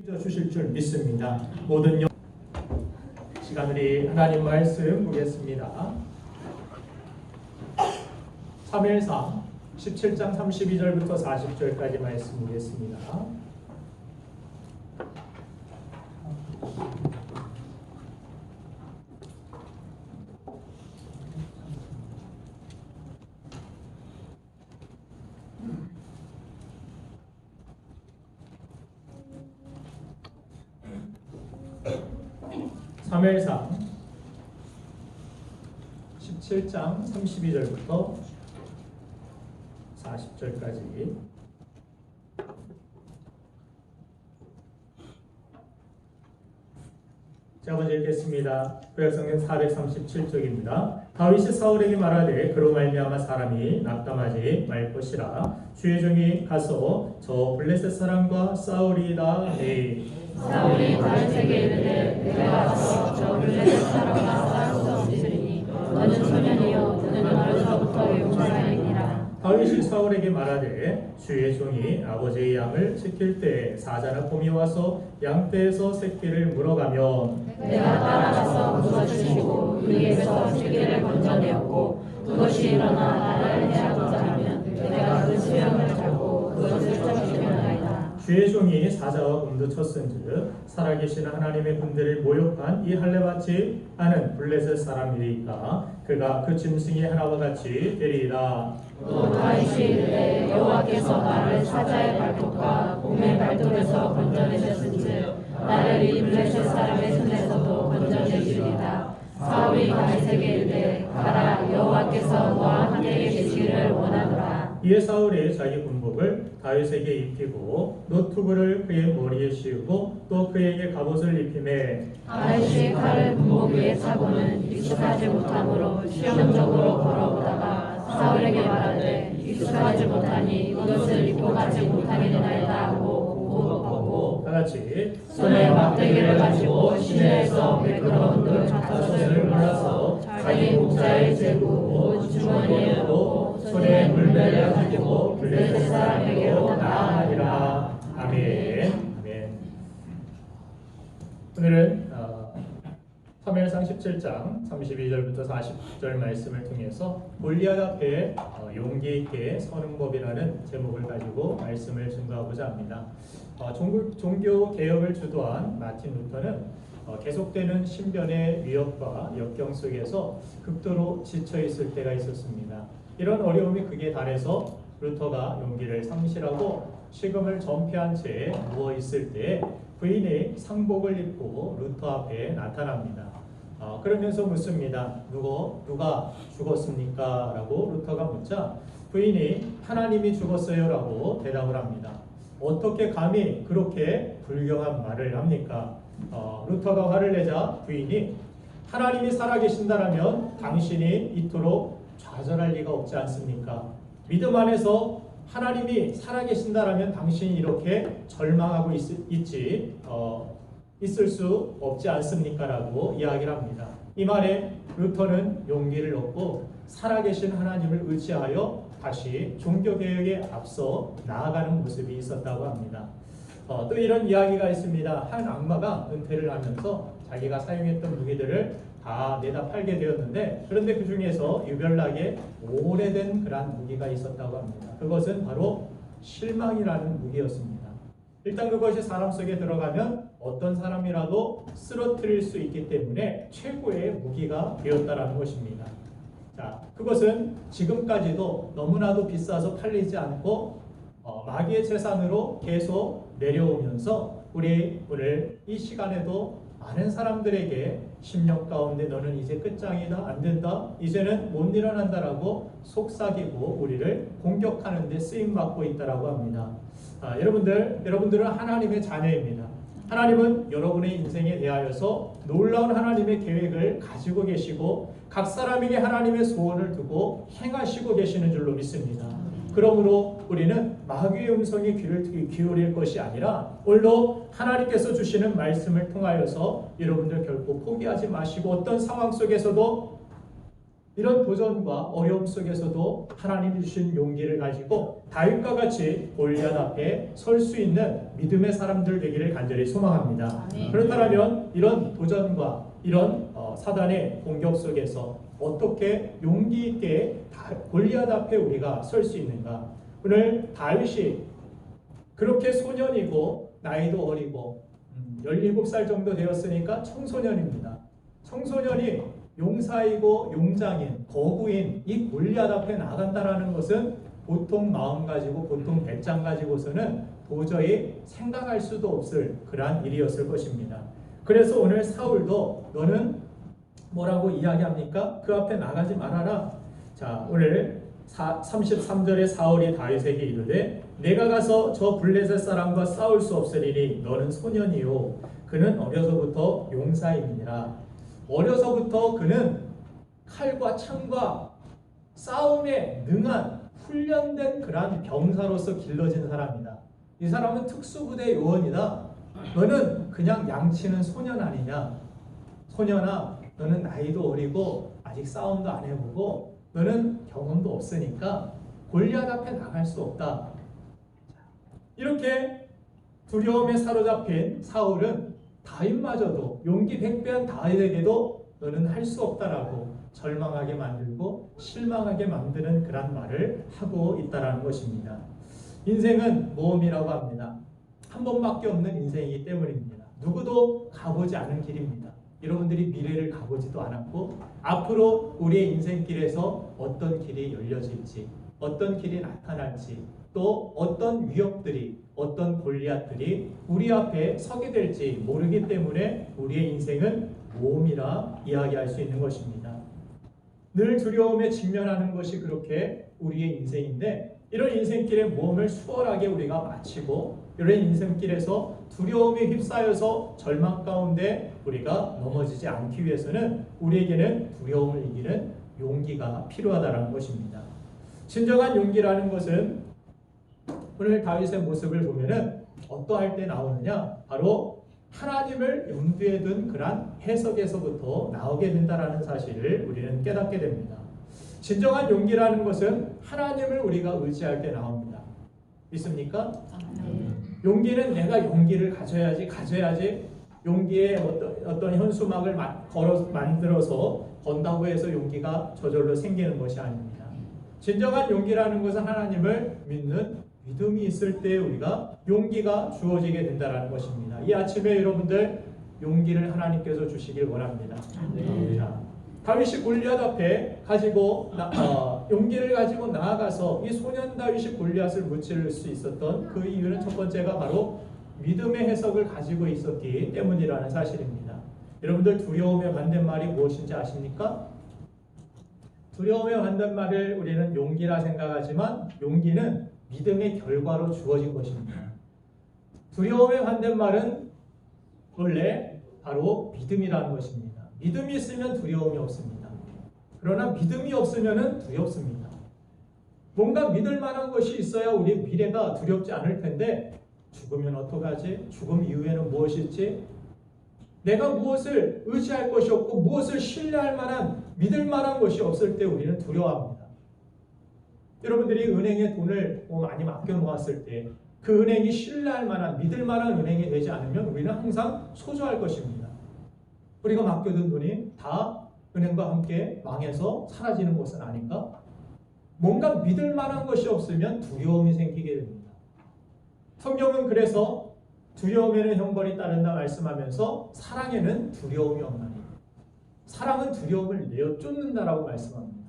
주실 줄 믿습니다. 모든 시간 우리 하나님 말씀 보겠습니다. 사무엘상 17장 32절부터 40절까지 말씀 보겠습니다. 사무엘상 17장 32절부터 40절까지 제가 먼저 읽겠습니다. 구약성경 437쪽입니다. 다윗이 사울에게 말하되 그로 말미암아 사람이 낙담하지 말 것이라 주의 종이 가서 저 블레셋 사람과 싸우리이다 하니 사울이 다윗에게 이르되 내가 가서 저 블레셋 사람과 싸울 수 없으리니 너는 소년이요 너는 어려서부터 용사이니라. 다윗이 사울에게 말하되 주의 종이 아버지의 양을 지킬 때 사자나 곰이 와서 양떼에서 새끼를 물어가면 내가 따라가서 물어주시고 그에게서 새끼를 건져내었고 그것이 일어나 나를 해하고자 하면 내가 그 수염을 잡고 그것을 쫓아주려나이다. 주의 종이 사자와 곰도 쳤은즉 살아계신 하나님의 군대를 모욕한 이 할례받지 않은 블레셋 사람이리까 그가 그 짐승이 하나와 같이 되리이다. 또 다윗이 이르되 여호와께서 나를 사자의 발톱과 곰의 발톱에서 건져내셨은즉 나를 이 블레셋 사람의 손에서도 건져내시리이다. 사울이 다윗에게 이르되 가라 여호와께서 너와 함께 계시기를 원하노라. 이에 사울이 자기 군복을 다윗에게 입히고 노투브를 그의 머리에 씌우고 또 그에게 갑옷을 입히매 다윗이 칼을 군복 위에 차고는 익숙하지 못함으로 시험적으로 걸어오다가 사울에게 말하되 익숙하지 못하니 이것을 입고 가지 못하겠나이다 하고 곧 벗고 다같이 손에 막대기를 가지고 시내에서 매끄러운 돌 5섯을 몰아서 자기 목자에 재고 주머니에 넣고 손에 물배를 가지고 블레셋 사람에게로 나아가니라. 아멘. 아멘. 오늘은 사무엘상 17장 32절부터 40절 말씀을 통해서 골리앗 앞에 용기 있게 서는 법이라는 제목을 가지고 말씀을 증거하고자 합니다. 종교 개혁을 주도한 마틴 루터는 계속되는 신변의 위협과 역경 속에서 극도로 지쳐 있을 때가 있었습니다. 이런 어려움이 극에 달해서 루터가 용기를 상실하고 식음을 전폐한 채 누워 있을 때 부인이 상복을 입고 루터 앞에 나타납니다. 그러면서 묻습니다. 누가 죽었습니까? 라고 루터가 묻자 부인이 하나님이 죽었어요 라고 대답을 합니다. 어떻게 감히 그렇게 불경한 말을 합니까? 루터가 화를 내자 부인이 하나님이 살아계신다라면 당신이 이토록 좌절할 리가 없지 않습니까? 믿음 안에서 하나님이 살아계신다라면 당신이 이렇게 절망하고 있을 수 없지 않습니까? 라고 이야기를 합니다. 이 말에 루터는 용기를 얻고 살아계신 하나님을 의지하여 다시 종교개혁에 앞서 나아가는 모습이 있었다고 합니다. 또 이런 이야기가 있습니다. 한 악마가 은퇴를 하면서 자기가 사용했던 무기들을 다 내다 팔게 되었는데 그런데 그 중에서 유별나게 오래된 그러한 무기가 있었다고 합니다. 그것은 바로 실망이라는 무기였습니다. 일단 그것이 사람 속에 들어가면 어떤 사람이라도 쓰러뜨릴 수 있기 때문에 최고의 무기가 되었다라는 것입니다. 자, 그것은 지금까지도 너무나도 비싸서 팔리지 않고 마귀의 재산으로 계속 내려오면서 우리 오늘 이 시간에도 많은 사람들에게 10년 가운데 너는 이제 끝장이다, 안 된다, 이제는 못 일어난다라고 속삭이고 우리를 공격하는 데 쓰임받고 있다라고 합니다. 여러분들은 하나님의 자녀입니다. 하나님은 여러분의 인생에 대하여서 놀라운 하나님의 계획을 가지고 계시고 각 사람에게 하나님의 소원을 두고 행하시고 계시는 줄로 믿습니다. 그러므로 우리는 마귀의 음성에 귀를 기울일 것이 아니라 오늘도 하나님께서 주시는 말씀을 통하여서 여러분들 결코 포기하지 마시고 어떤 상황 속에서도 이런 도전과 어려움 속에서도 하나님이 주신 용기를 가지고 다윗과 같이 골리앗 앞에 설 수 있는 믿음의 사람들 되기를 간절히 소망합니다. 아멘. 그렇다면 이런 도전과 이런 사단의 공격 속에서 어떻게 용기 있게 골리앗 앞에 우리가 설 수 있는가? 오늘 다윗이 그렇게 소년이고 나이도 어리고 17살 정도 되었으니까 청소년입니다. 청소년이 용사이고 용장인 거구인 이 골리앗 앞에 나간다라는 것은 보통 마음 가지고 보통 배짱 가지고서는 도저히 생각할 수도 없을 그러한 일이었을 것입니다. 그래서 오늘 사울도 너는 뭐라고 이야기합니까? 그 앞에 나가지 말아라. 자, 오늘 33절에 사울이 다윗에게 이르되 내가 가서 저 블레셋 사람과 싸울 수 없으리니 너는 소년이요 그는 어려서부터 용사임이니라. 어려서부터 그는 칼과 창과 싸움에 능한 훈련된 그러한 병사로서 길러진 사람이다. 이 사람은 특수부대 요원이다. 너는 그냥 양치는 소년 아니냐? 소년아, 너는 나이도 어리고 아직 싸움도 안 해보고 너는 경험도 없으니까 골리앗 앞에 나갈 수 없다. 이렇게 두려움에 사로잡힌 사울은 다윗마저도 용기 백배한 다윗에게도 너는 할 수 없다라고 절망하게 만들고 실망하게 만드는 그런 말을 하고 있다라는 것입니다. 인생은 모험이라고 합니다. 한 번밖에 없는 인생이기 때문입니다. 누구도 가보지 않은 길입니다. 여러분들이 미래를 가보지도 않았고 앞으로 우리의 인생길에서 어떤 길이 열려질지 어떤 길이 나타날지 또 어떤 위협들이 어떤 골리앗들이 우리 앞에 서게 될지 모르기 때문에 우리의 인생은 모험이라 이야기할 수 있는 것입니다. 늘 두려움에 직면하는 것이 그렇게 우리의 인생인데 이런 인생길의 모험을 수월하게 우리가 마치고 이런 인생길에서 두려움에 휩싸여서 절망 가운데 우리가 넘어지지 않기 위해서는 우리에게는 두려움을 이기는 용기가 필요하다는 것입니다. 진정한 용기라는 것은 오늘 다윗의 모습을 보면은 어떠할 때 나오느냐? 바로 하나님을 염두에 둔 그러한 해석에서부터 나오게 된다라는 사실을 우리는 깨닫게 됩니다. 진정한 용기라는 것은 하나님을 우리가 의지할 때 나옵니다. 믿습니까? 용기는 내가 용기를 가져야지 용기에 어떤 현수막을 만들어서 건다고 해서 용기가 저절로 생기는 것이 아닙니다. 진정한 용기라는 것은 하나님을 믿는 믿음이 있을 때 우리가 용기가 주어지게 된다는 것입니다. 이 아침에 여러분들 용기를 하나님께서 주시길 원합니다. 자, 다윗이 골리앗 앞에 용기를 가지고 나아가서 이 소년 다윗이 골리앗을 무찌를 수 있었던 그 이유는 첫 번째가 바로 믿음의 해석을 가지고 있었기 때문이라는 사실입니다. 여러분들 두려움의 반대말이 무엇인지 아십니까? 두려움의 반대말을 우리는 용기라 생각하지만 용기는 믿음의 결과로 주어진 것입니다. 두려움의 반대말은 원래 바로 믿음이라는 것입니다. 믿음이 있으면 두려움이 없습니다. 그러나 믿음이 없으면 두렵습니다. 뭔가 믿을 만한 것이 있어야 우리 미래가 두렵지 않을 텐데 죽으면 어떡하지? 죽음 이후에는 무엇일지? 내가 무엇을 의지할 것이 없고 무엇을 신뢰할 만한 믿을 만한 것이 없을 때 우리는 두려워합니다. 여러분들이 은행에 돈을 많이 맡겨 놓았을 때 그 은행이 신뢰할 만한 믿을 만한 은행이 되지 않으면 우리는 항상 소조할 것입니다. 우리가 맡겨둔 돈이 다 은행과 함께 망해서 사라지는 것은 아닌가? 뭔가 믿을 만한 것이 없으면 두려움이 생기게 됩니다. 성경은 그래서 두려움에는 형벌이 따른다 말씀하면서 사랑에는 두려움이 없나니 사랑은 두려움을 내어 쫓는다라고 말씀합니다.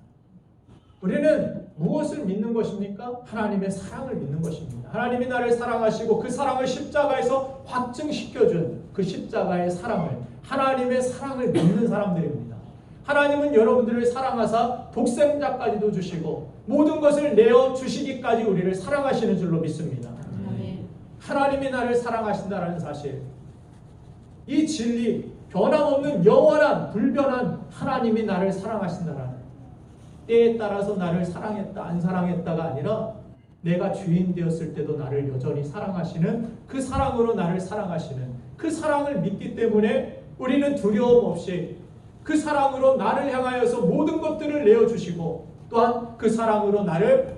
우리는 무엇을 믿는 것입니까? 하나님의 사랑을 믿는 것입니다. 하나님이 나를 사랑하시고 그 사랑을 십자가에서 확증시켜준 그 십자가의 사랑을 하나님의 사랑을 믿는 사람들입니다. 하나님은 여러분들을 사랑하사 독생자까지도 주시고 모든 것을 내어 주시기까지 우리를 사랑하시는 줄로 믿습니다. 하나님이 나를 사랑하신다는 사실, 이 진리, 변함없는 영원한 불변한 하나님이 나를 사랑하신다는 때에 따라서 나를 사랑했다 안 사랑했다가 아니라 내가 죄인 되었을 때도 나를 여전히 사랑하시는 그 사랑으로 나를 사랑하시는 그 사랑을 믿기 때문에 우리는 두려움 없이 그 사랑으로 나를 향하여서 모든 것들을 내어주시고 또한 그 사랑으로 나를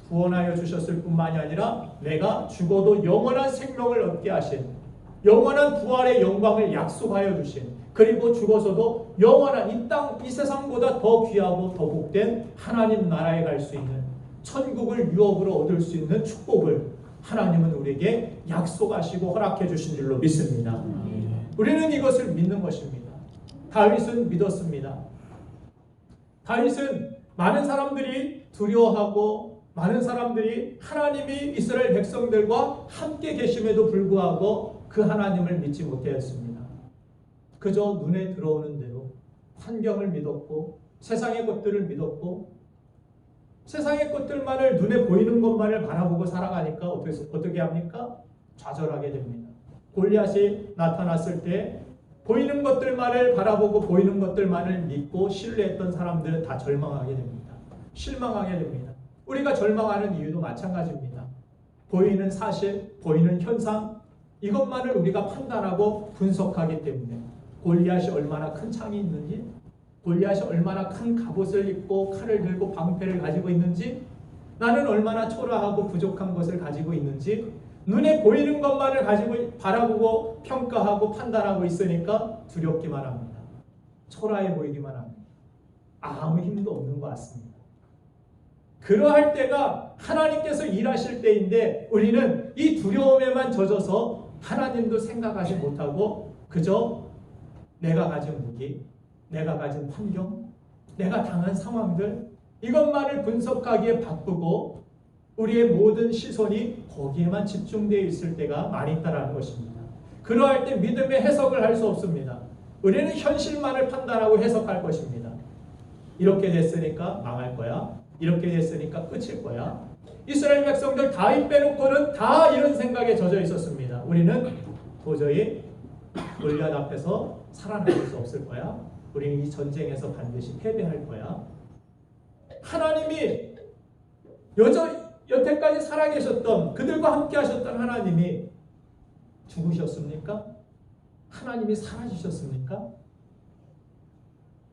구원하여 주셨을 뿐만이 아니라 내가 죽어도 영원한 생명을 얻게 하신, 영원한 부활의 영광을 약속하여 주신, 그리고 죽어서도 영원한 이 세상보다 더 귀하고 더 복된 하나님 나라에 갈 수 있는, 천국을 유업으로 얻을 수 있는 축복을 하나님은 우리에게 약속하시고 허락해 주신 줄로 믿습니다. 우리는 이것을 믿는 것입니다. 다윗은 믿었습니다. 다윗은 많은 사람들이 두려워하고 많은 사람들이 하나님이 이스라엘 백성들과 함께 계심에도 불구하고 그 하나님을 믿지 못하였습니다. 그저 눈에 들어오는 대로 환경을 믿었고 세상의 것들을 믿었고 세상의 것들만을 눈에 보이는 것만을 바라보고 살아가니까 어떻게 합니까? 좌절하게 됩니다. 골리앗이 나타났을 때 보이는 것들만을 바라보고 보이는 것들만을 믿고 신뢰했던 사람들은 다 절망하게 됩니다. 실망하게 됩니다. 우리가 절망하는 이유도 마찬가지입니다. 보이는 사실, 보이는 현상, 이것만을 우리가 판단하고 분석하기 때문에 골리앗이 얼마나 큰 창이 있는지, 골리앗이 얼마나 큰 갑옷을 입고 칼을 들고 방패를 가지고 있는지, 나는 얼마나 초라하고 부족한 것을 가지고 있는지 눈에 보이는 것만을 가지고 바라보고 평가하고 판단하고 있으니까 두렵기만 합니다. 초라해 보이기만 합니다. 아무 힘도 없는 것 같습니다. 그러할 때가 하나님께서 일하실 때인데 우리는 이 두려움에만 젖어서 하나님도 생각하지 못하고 그저 내가 가진 무기, 내가 가진 환경, 내가 당한 상황들, 이것만을 분석하기에 바쁘고 우리의 모든 시선이 거기에만 집중되어 있을 때가 많이 있다는 것입니다. 그러할 때 믿음의 해석을 할 수 없습니다. 우리는 현실만을 판단하고 해석할 것입니다. 이렇게 됐으니까 망할 거야. 이렇게 됐으니까 끝일 거야. 이스라엘 백성들 다윗 빼놓고는 다 이런 생각에 젖어 있었습니다. 우리는 도저히 골리앗 앞에서 살아남을 수 없을 거야. 우리는 이 전쟁에서 반드시 패배할 거야. 하나님이 여태까지 살아계셨던 그들과 함께 하셨던 하나님이 죽으셨습니까? 하나님이 사라지셨습니까?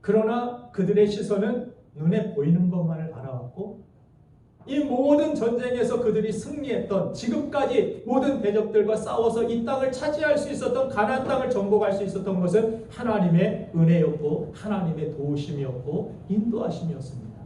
그러나 그들의 시선은 눈에 보이는 것만을 바라봤고 이 모든 전쟁에서 그들이 승리했던 지금까지 모든 대적들과 싸워서 이 땅을 차지할 수 있었던 가나안 땅을 정복할 수 있었던 것은 하나님의 은혜였고 하나님의 도우심이었고 인도하심이었습니다.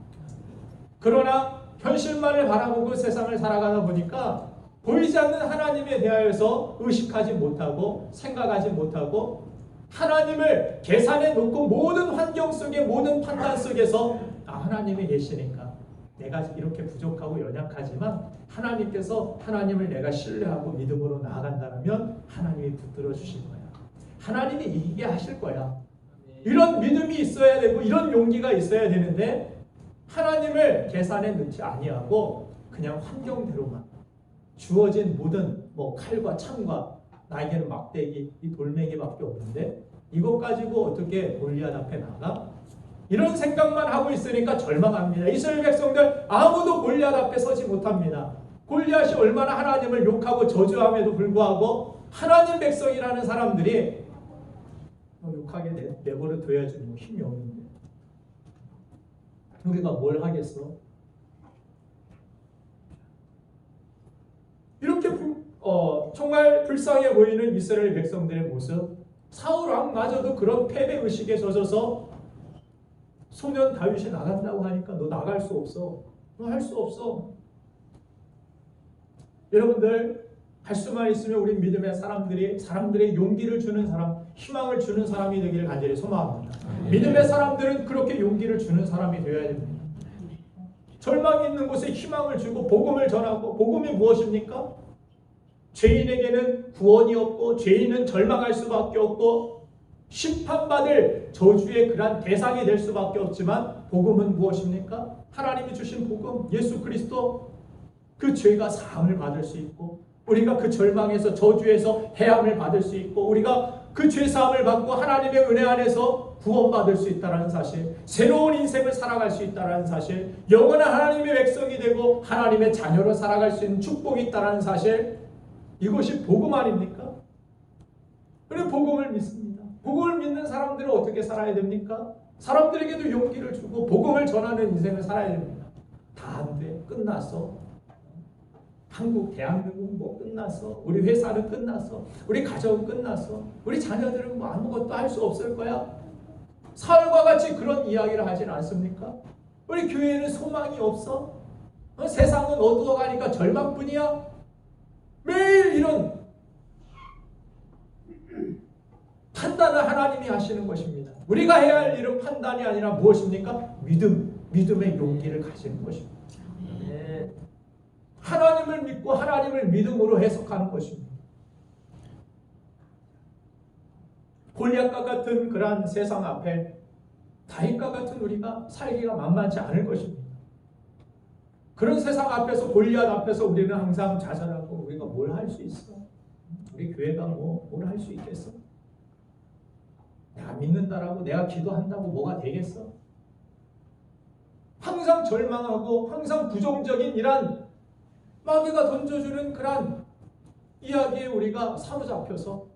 그러나 현실만을 바라보고 세상을 살아가다 보니까 보이지 않는 하나님에 대하여서 의식하지 못하고 생각하지 못하고 하나님을 계산해 놓고 모든 환경 속에 모든 판단 속에서 하나님이 계시니까 내가 이렇게 부족하고 연약하지만 하나님께서 하나님을 내가 신뢰하고 믿음으로 나아간다면 하나님이 붙들어 주실 거야. 하나님이 이기게 하실 거야. 이런 믿음이 있어야 되고 이런 용기가 있어야 되는데 하나님을 계산에 넣지 아니하고 그냥 환경대로만 주어진 모든 칼과 창과 나에게는 막대기, 이 돌멩이밖에 없는데 이것 가지고 어떻게 골리앗 앞에 나가? 이런 생각만 하고 있으니까 절망합니다. 이스라엘 백성들 아무도 골리앗 앞에 서지 못합니다. 골리앗이 얼마나 하나님을 욕하고 저주함에도 불구하고 하나님 백성이라는 사람들이 욕하게 내버려 둬야지 힘이 없는데 우리가 뭘 하겠어? 이렇게 정말 불쌍해 보이는 이스라엘 백성들의 모습, 사울 왕마저도 그런 패배의식에 젖어서 소년 다윗이 나간다고 하니까 너 나갈 수 없어. 너 할 수 없어. 여러분들 할 수만 있으면 우리 믿음의 사람들의 용기를 주는 사람, 희망을 주는 사람이 되기를 간절히 소망합니다. 믿음의 사람들은 그렇게 용기를 주는 사람이 되어야 됩니다. 절망이 있는 곳에 희망을 주고 복음을 전하고, 복음이 무엇입니까? 죄인에게는 구원이 없고 죄인은 절망할 수밖에 없고 심판받을 저주의 그러한 대상이 될 수밖에 없지만 복음은 무엇입니까? 하나님이 주신 복음, 예수 그리스도, 그 죄가 사함을 받을 수 있고 우리가 그 절망에서 저주에서 해함을 받을 수 있고 우리가 그 죄 사함을 받고 하나님의 은혜 안에서 구원받을 수 있다는 사실, 새로운 인생을 살아갈 수 있다는 사실, 영원한 하나님의 백성이 되고 하나님의 자녀로 살아갈 수 있는 축복이 있다는 사실, 이것이 복음 아닙니까? 우리 복음을 믿습니다. 복음을 믿는 사람들은 어떻게 살아야 됩니까? 사람들에게도 용기를 주고 복음을 전하는 인생을 살아야 됩니다. 다 안 돼. 끝났어. 한국, 대한민국 뭐 끝났어. 우리 회사는 끝났어. 우리 가정은 끝났어. 우리 자녀들은 뭐 아무것도 할 수 없을 거야. 사울과 같이 그런 이야기를 하진 않습니까? 우리 교회는 소망이 없어. 세상은 어두워가니까 절망뿐이야. 매일 이런 판단을 하나님이 하시는 것입니다. 우리가 해야 할 일은 판단이 아니라 무엇입니까? 믿음의 용기를 가지는 것입니다. 네. 하나님을 믿고 하나님을 믿음으로 해석하는 것입니다. 골리앗과 같은 그러한 세상 앞에 다윗과 같은 우리가 살기가 만만치 않을 것입니다. 그런 세상 앞에서 골리앗 앞에서 우리는 항상 좌절하고 우리가 뭘 할 수 있어? 우리 교회가 뭘 할 수 있겠어? 내가 믿는다라고 내가 기도한다고 뭐가 되겠어? 항상 절망하고 항상 부정적인 이란 마귀가 던져주는 그런 이야기에 우리가 사로잡혀서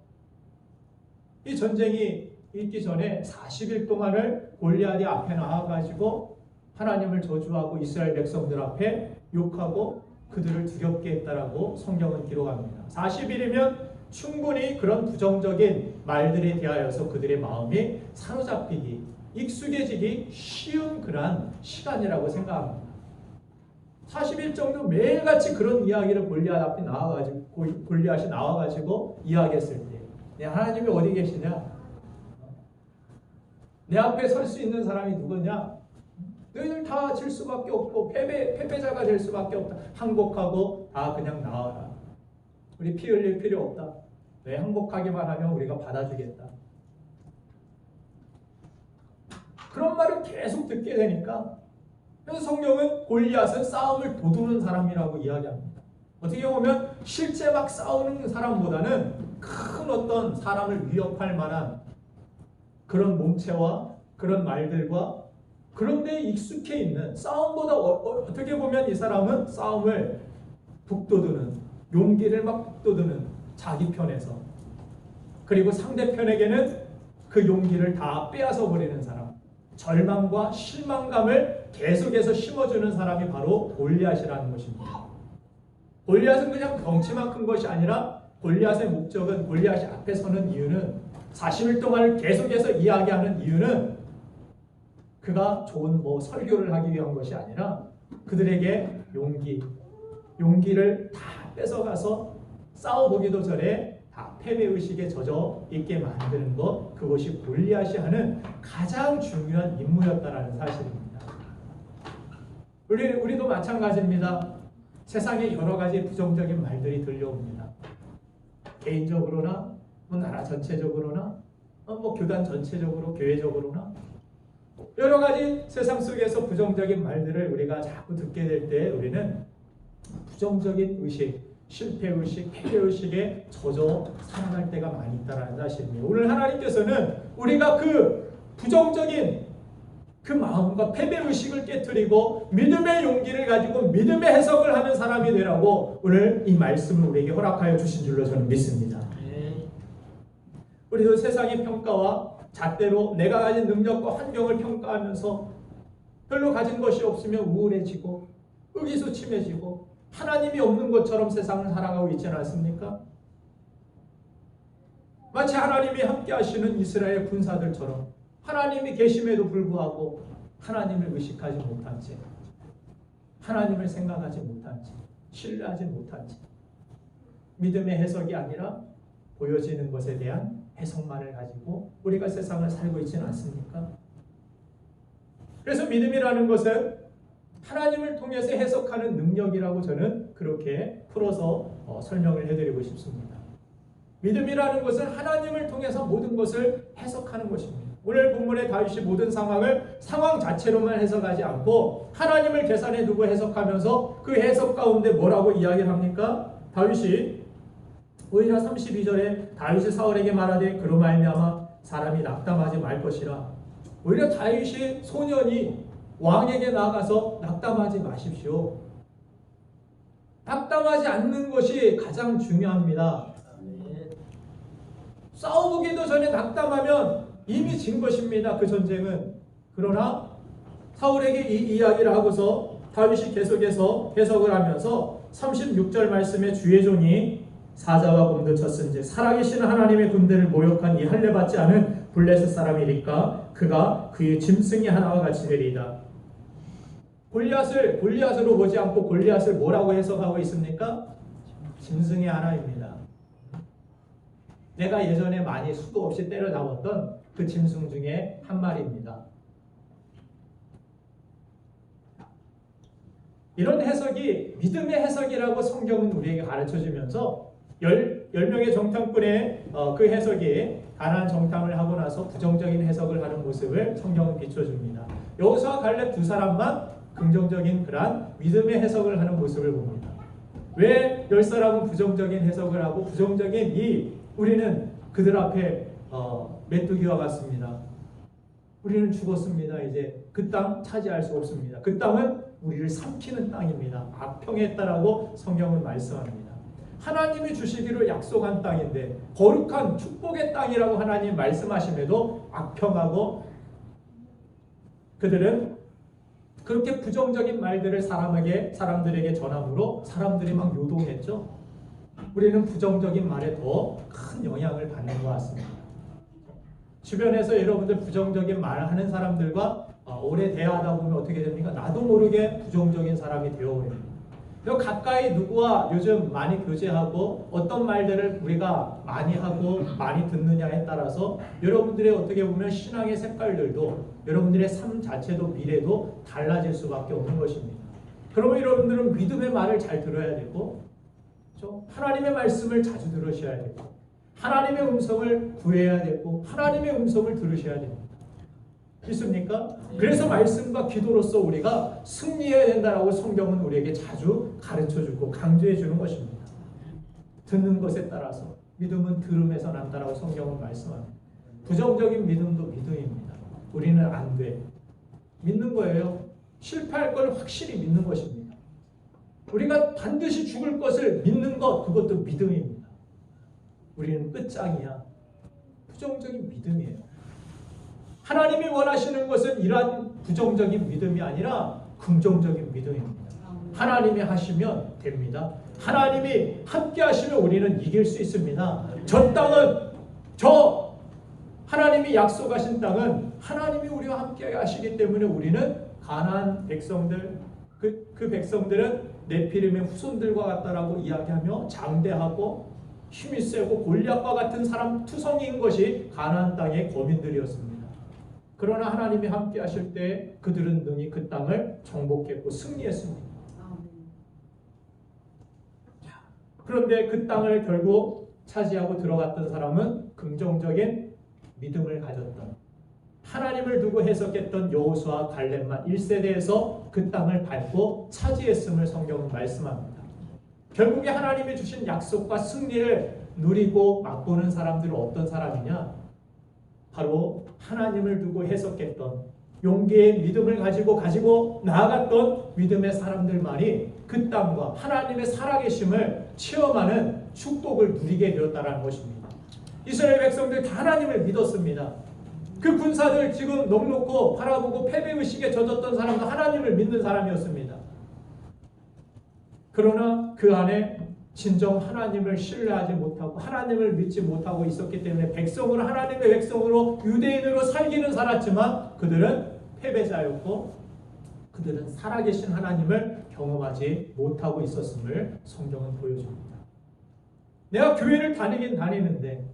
이 전쟁이 있기 전에 40일 동안을 골리앗이 앞에 나와가지고 하나님을 저주하고 이스라엘 백성들 앞에 욕하고 그들을 두렵게 했다라고 성경은 기록합니다. 40일이면 충분히 그런 부정적인 말들에 대하여서 그들의 마음이 사로잡히기, 익숙해지기 쉬운 그러한 시간이라고 생각합니다. 40일 정도 매일같이 그런 이야기를 골리앗이 나와가지고 이야기했을 때 하나님이 어디 계시냐? 내 앞에 설 수 있는 사람이 누구냐? 너희들 다 질 수밖에 없고 패배자가 될 수밖에 없다. 항복하고 다 그냥 나와라. 우리 피 흘릴 필요 없다. 왜 항복하기만 하면 우리가 받아주겠다. 그런 말을 계속 듣게 되니까 그래서 성경은 골리앗은 싸움을 도두는 사람이라고 이야기합니다. 어떻게 보면 실제 막 싸우는 사람보다는 큰 어떤 사람을 위협할 만한 그런 몸체와 그런 말들과 그런데 익숙해 있는 싸움보다 어떻게 보면 이 사람은 싸움을 북돋우는 용기를 막 북돋우는 자기 편에서 그리고 상대편에게는 그 용기를 다 빼앗아 버리는 사람 절망과 실망감을 계속해서 심어주는 사람이 바로 골리앗이라는 것입니다. 골리앗은 그냥 덩치만 큰 것이 아니라 골리앗의 목적은 골리앗이 앞에 서는 이유는 40일 동안 계속해서 이야기하는 이유는 그가 좋은 설교를 하기 위한 것이 아니라 그들에게 용기를 다 뺏어가서 싸워보기도 전에 다 패배의식에 젖어 있게 만드는 것 그것이 골리앗이 하는 가장 중요한 임무였다라는 사실입니다. 우리도 마찬가지입니다. 세상에 여러 가지 부정적인 말들이 들려옵니다. 개인적으로나 나라 전체적으로나 교단 전체적으로 교회적으로나 여러 가지 세상 속에서 부정적인 말들을 우리가 자꾸 듣게 될 때 우리는 부정적인 의식, 실패의식, 패배의식에 젖어 살아갈 때가 많이 있다는 사실입니다. 오늘 하나님께서는 우리가 그 부정적인 그 마음과 패배의식을 깨트리고 믿음의 용기를 가지고 믿음의 해석을 하는 사람이 되라고 오늘 이 말씀을 우리에게 허락하여 주신 줄로 저는 믿습니다. 우리도 세상의 평가와 잣대로 내가 가진 능력과 환경을 평가하면서 별로 가진 것이 없으면 우울해지고 의기소침해지고 하나님이 없는 것처럼 세상을 살아가고 있지 않습니까? 마치 하나님이 함께 하시는 이스라엘 군사들처럼 하나님이 계심에도 불구하고 하나님을 의식하지 못한 채 하나님을 생각하지 못한 채 신뢰하지 못한 채 믿음의 해석이 아니라 보여지는 것에 대한 해석만을 가지고 우리가 세상을 살고 있지는 않습니까? 그래서 믿음이라는 것은 하나님을 통해서 해석하는 능력이라고 저는 그렇게 풀어서 설명을 해드리고 싶습니다. 믿음이라는 것은 하나님을 통해서 모든 것을 해석하는 것입니다. 오늘 본문의 다윗이 모든 상황을 상황 자체로만 해석하지 않고 하나님을 계산해 두고 해석하면서 그 해석 가운데 뭐라고 이야기를 합니까? 다윗이 오히려 32절에 다윗이 사울에게 말하되 그로 말미암아 사람이 낙담하지 말 것이라. 오히려 다윗이 소년이 왕에게 나가서 낙담하지 마십시오. 낙담하지 않는 것이 가장 중요합니다. 싸워보기도 전에 낙담하면 이미 진 것입니다. 그 전쟁은. 그러나 사울에게 이 이야기를 하고서 다윗이 계속해서 해석을 하면서 36절 말씀에 주의 종이 사자와 곰도 쳤은지 살아계신 하나님의 군대를 모욕한 이 할례 받지 않은 블레셋 사람이니까 그가 그의 짐승이 하나와 같이 되리이다. 골리앗으로 보지 않고 골리앗을 뭐라고 해석하고 있습니까? 짐승의 하나입니다. 내가 예전에 많이 수도 없이 때려잡았던 그 짐승 중에 한 마리입니다. 이런 해석이 믿음의 해석이라고 성경은 우리에게 가르쳐주면서 10명의 정탐꾼의 그 해석이 가나안 정탐을 하고 나서 부정적인 해석을 하는 모습을 성경은 비춰줍니다. 여호수아와 갈렙 두 사람만 긍정적인 그러한 믿음의 해석을 하는 모습을 봅니다. 왜 10사람은 부정적인 해석을 하고 부정적인 우리는 그들 앞에 메뚜기와 같습니다. 우리는 죽었습니다. 이제 그 땅 차지할 수 없습니다. 그 땅은 우리를 삼키는 땅입니다. 악평했다라고 성경은 말씀합니다. 하나님이 주시기로 약속한 땅인데 거룩한 축복의 땅이라고 하나님 말씀하심에도 악평하고 그들은 그렇게 부정적인 말들을 사람들에게 전함으로 사람들이 막 요동했죠. 우리는 부정적인 말에 더 큰 영향을 받는 것 같습니다. 주변에서 여러분들 부정적인 말을 하는 사람들과 오래 대화하다 보면 어떻게 됩니까? 나도 모르게 부정적인 사람이 되어버립니다. 가까이 누구와 요즘 많이 교제하고 어떤 말들을 우리가 많이 하고 많이 듣느냐에 따라서 여러분들의 어떻게 보면 신앙의 색깔들도 여러분들의 삶 자체도 미래도 달라질 수밖에 없는 것입니다. 그러면 여러분들은 믿음의 말을 잘 들어야 되고 그렇죠? 하나님의 말씀을 자주 들으셔야 되고 하나님의 음성을 구해야 되고 하나님의 음성을 들으셔야 됩니다. 있습니까? 그래서 말씀과 기도로서 우리가 승리해야 된다라고 성경은 우리에게 자주 가르쳐주고 강조해주는 것입니다. 듣는 것에 따라서 믿음은 들음에서 난다라고 성경은 말씀합니다. 부정적인 믿음도 믿음입니다. 우리는 안 돼. 믿는 거예요. 실패할 걸 확실히 믿는 것입니다. 우리가 반드시 죽을 것을 믿는 것 그것도 믿음입니다. 우리는 끝장이야. 부정적인 믿음이에요. 하나님이 원하시는 것은 이러한 부정적인 믿음이 아니라 긍정적인 믿음입니다. 하나님이 하시면 됩니다. 하나님이 함께 하시면 우리는 이길 수 있습니다. 저 땅은 하나님이 약속하신 땅은 하나님이 우리와 함께 하시기 때문에 우리는 가나안 백성들 그 백성들은 네피림의 후손들과 같다라고 이야기하며 장대하고 힘이 세고 골리앗과 같은 사람 투성이인 것이 가나안 땅의 거민들이었습니다. 그러나 하나님이 함께 하실 때 그들은 능히 그 땅을 정복했고 승리했습니다. 그런데 그 땅을 결국 차지하고 들어갔던 사람은 긍정적인 믿음을 가졌던 하나님을 두고 해석했던 여호수아 갈렙만 1세대에서 그 땅을 밟고 차지했음을 성경은 말씀합니다. 결국에 하나님이 주신 약속과 승리를 누리고 맛보는 사람들은 어떤 사람이냐? 바로 하나님을 두고 해석했던 용기의 믿음을 가지고 나아갔던 믿음의 사람들만이 그 땅과 하나님의 살아계심을 체험하는 축복을 누리게 되었다는 것입니다. 이스라엘 백성들 다 하나님을 믿었습니다. 그 군사들 지금 넉넉고 바라보고 패배의식에 젖었던 사람도 하나님을 믿는 사람이었습니다. 그러나 그 안에 진정 하나님을 신뢰하지 못하고 하나님을 믿지 못하고 있었기 때문에 하나님의 백성으로 유대인으로 살기는 살았지만 그들은 패배자였고 그들은 살아계신 하나님을 경험하지 못하고 있었음을 성경은 보여줍니다. 내가 교회를 다니긴 다니는데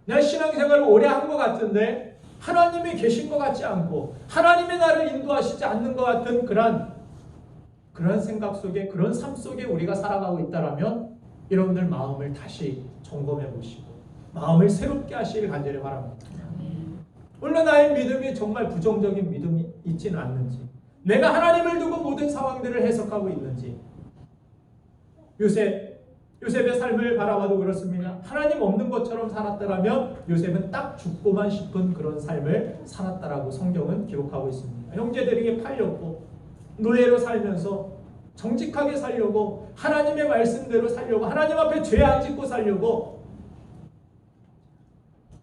내가 신앙생활을 오래 한 것 같은데 하나님이 계신 것 같지 않고 하나님의 나를 인도하시지 않는 것 같은 그런 생각 속에 그런 삶 속에 우리가 살아가고 있다라면 여러분들 마음을 다시 점검해 보시고 마음을 새롭게 하시길 간절히 바랍니다. 물론 나의 믿음이 정말 부정적인 믿음이 있지는 않는지 내가 하나님을 두고 모든 상황들을 해석하고 있는지 요셉의 삶을 바라봐도 그렇습니다. 하나님 없는 것처럼 살았다라면 요셉은 딱 죽고만 싶은 그런 삶을 살았다라고 성경은 기록하고 있습니다. 형제들에게 팔렸고 노예로 살면서 정직하게 살려고 하나님의 말씀대로 살려고 하나님 앞에 죄 안 짓고 살려고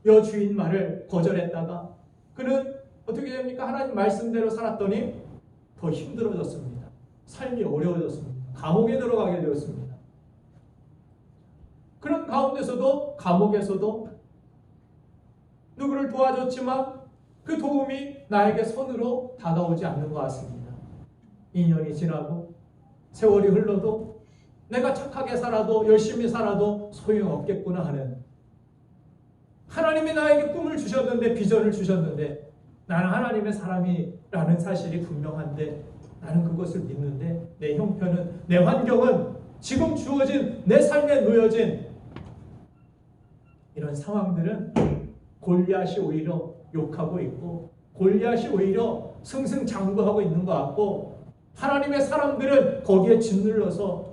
여주인 말을 거절했다가 그는 어떻게 됩니까? 하나님 말씀대로 살았더니 더 힘들어졌습니다. 삶이 어려워졌습니다. 감옥에 들어가게 되었습니다. 그런 가운데서도 감옥에서도 누구를 도와줬지만 그 도움이 나에게 손으로 다가오지 않는 것 같습니다. 2년이 지나고 세월이 흘러도 내가 착하게 살아도 열심히 살아도 소용없겠구나 하는, 하나님이 나에게 꿈을 주셨는데, 비전을 주셨는데 나는 하나님의 사람이라는 사실이 분명한데 나는 그것을 믿는데 내 형편은, 내 환경은, 지금 주어진 내 삶에 놓여진 이런 상황들은 골리앗이 오히려 욕하고 있고 골리앗이 오히려 승승장구하고 있는 것 같고, 하나님의 사람들은 거기에 짓눌러서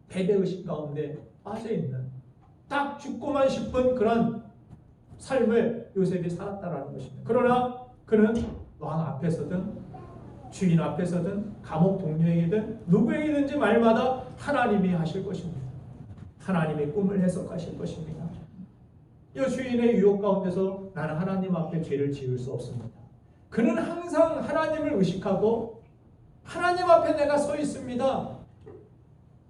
패배의식 가운데 빠져있는, 딱 죽고만 싶은 그런 삶을 요셉이 살았다라는 것입니다. 그러나 그는 왕 앞에서든 주인 앞에서든 감옥 동료에게든 누구에게든지 말마다 하나님이 하실 것입니다. 하나님의 꿈을 해석하실 것입니다. 이 주인의 유혹 가운데서 나는 하나님 앞에 죄를 지을 수 없습니다. 그는 항상 하나님을 의식하고 하나님 앞에 내가 서 있습니다.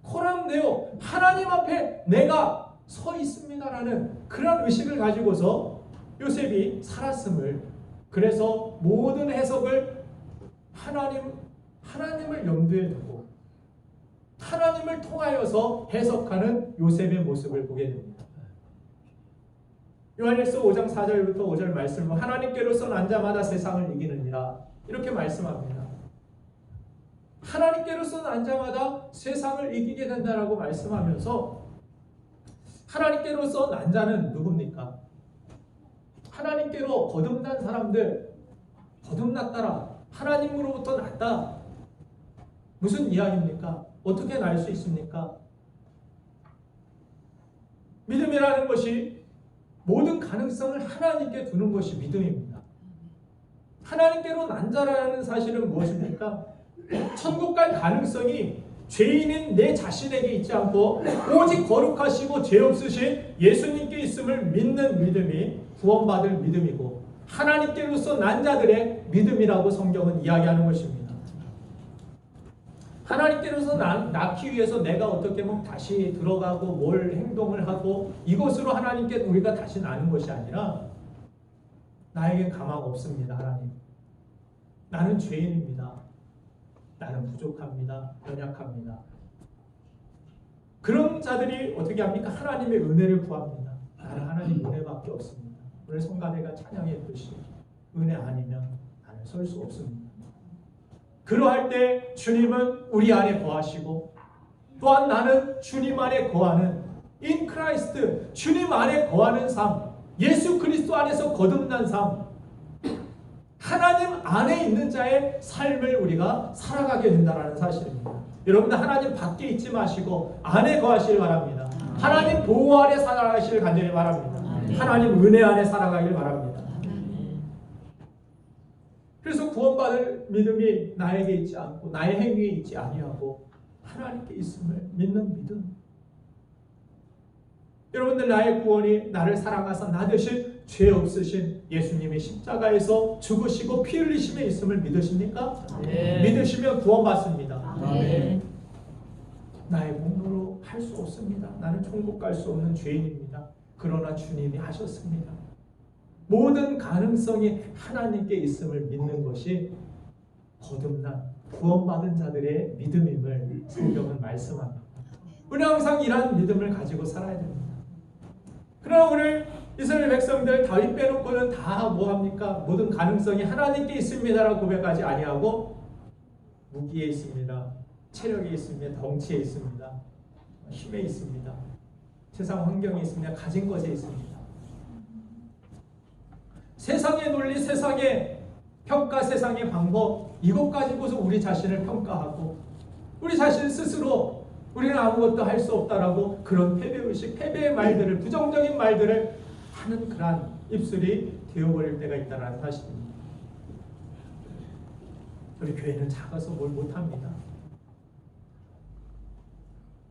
코람데오, 하나님 앞에 내가 서 있습니다라는 그런 의식을 가지고서 요셉이 살았음을, 그래서 모든 해석을 하나님을 염두에 두고 하나님을 통하여서 해석하는 요셉의 모습을 보게 됩니다. 요한일서 5장 4절부터 5절 말씀은 하나님께로서 난 자마다 세상을 이기느니라 이렇게 말씀합니다. 하나님께로서 난 자마다 세상을 이기게 된다라고 말씀하면서, 하나님께로서 난 자는 누굽니까? 하나님께로 거듭난 사람들, 거듭났다라, 하나님으로부터 났다. 무슨 이야기입니까? 어떻게 날 수 있습니까? 믿음이라는 것이 모든 가능성을 하나님께 두는 것이 믿음입니다. 하나님께로 난 자라는 사실은 무엇입니까? 천국 갈 가능성이 죄인인 내 자신에게 있지 않고 오직 거룩하시고 죄 없으신 예수님께 있음을 믿는 믿음이 구원받을 믿음이고, 하나님께로서 난 자들의 믿음이라고 성경은 이야기하는 것입니다. 하나님께로서 낳기 위해서 내가 어떻게 보면 다시 들어가고 뭘 행동을 하고 이것으로 하나님께 우리가 다시 나는 것이 아니라, 나에게 가망 없습니다. 하나님, 나는 죄인입니다. 나는 부족합니다. 연약합니다. 그런 자들이 어떻게 합니까? 하나님의 은혜를 구합니다. 나는 하나님 은혜밖에 없습니다. 오늘 성가대가 찬양했듯이 은혜 아니면 나는 설 수 없습니다. 그러할 때 주님은 우리 안에 거하시고, 또한 나는 주님 안에 거하는 in Christ, 주님 안에 거하는 삶, 예수 그리스도 안에서 거듭난 삶, 하나님 안에 있는 자의 삶을 우리가 살아가게 된다는 사실입니다. 여러분들 하나님 밖에 있지 마시고 안에 거하시길 바랍니다. 하나님 보호 아래 살아가시길 간절히 바랍니다. 하나님 은혜 안에 살아가길 바랍니다. 그래서 구원받을 믿음이 나에게 있지 않고 나의 행위에 있지 아니하고 하나님께 있음을 믿는 믿음. 여러분들, 나의 구원이 나를 사랑하사 나 대신 죄 없으신 예수님이 십자가에서 죽으시고 피 흘리심에 있음을 믿으십니까? 네. 믿으시면 구원받습니다. 네. 나의 공로로 할 수 없습니다. 나는 천국 갈 수 없는 죄인입니다. 그러나 주님이 하셨습니다. 모든 가능성이 하나님께 있음을 믿는 것이 거듭난 구원받은 자들의 믿음임을 성경은 말씀합니다. 우리 항상 이러한 믿음을 가지고 살아야 됩니다. 그러나 오늘 이스라엘 백성들 다윗 빼놓고는 다 뭐합니까? 모든 가능성이 하나님께 있습니다라고 고백하지 아니하고 무기에 있습니다. 체력에 있습니다. 덩치에 있습니다. 힘에 있습니다. 세상 환경에 있습니다. 가진 것에 있습니다. 세상의 논리, 세상의 평가, 세상의 방법, 이것 가지고서 우리 자신을 평가하고 우리 자신 스스로 우리는 아무것도 할 수 없다라고 그런 패배의식, 패배의 말들을, 부정적인 말들을 하는 그러한 입술이 되어버릴 때가 있다는 사실입니다. 우리 교회는 작아서 뭘 못합니다.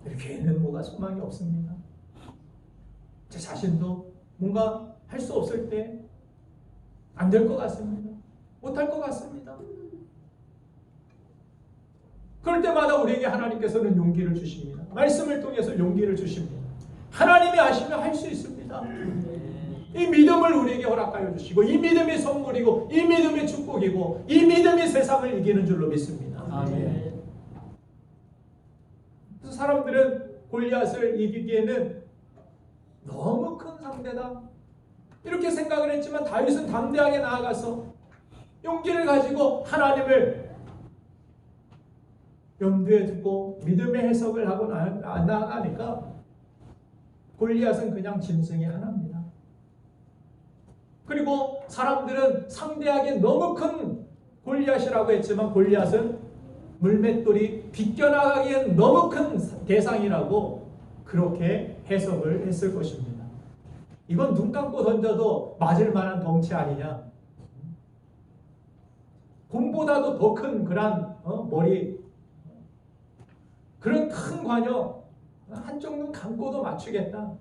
우리 교회는 뭐가 소망이 없습니다. 제 자신도 뭔가 할 수 없을 때 안 될 것 같습니다. 못할 것 같습니다. 그럴 때마다 우리에게 하나님께서는 용기를 주십니다. 말씀을 통해서 용기를 주십니다. 하나님이 하시면 할 수 있습니다. 이 믿음을 우리에게 허락하여 주시고, 이 믿음이 선물이고, 이 믿음이 축복이고, 이 믿음이 세상을 이기는 줄로 믿습니다. 아멘. 그래서 사람들은 골리앗을 이기기에는 너무 큰 상대다, 이렇게 생각을 했지만 다윗은 담대하게 나아가서 용기를 가지고 하나님을 염두에 두고 믿음의 해석을 하고 나아가니까 골리앗은 그냥 짐승이 하나입니다. 그리고 사람들은 상대하기에 너무 큰 골리앗이라고 했지만 골리앗은 물맷돌이 비껴나가기엔 너무 큰 대상이라고 그렇게 해석을 했을 것입니다. 이건 눈 감고 던져도 맞을 만한 덩치 아니냐, 곰보다도 더 큰 그런 머리, 그런 큰 관여, 한쪽 눈 감고도 맞추겠다.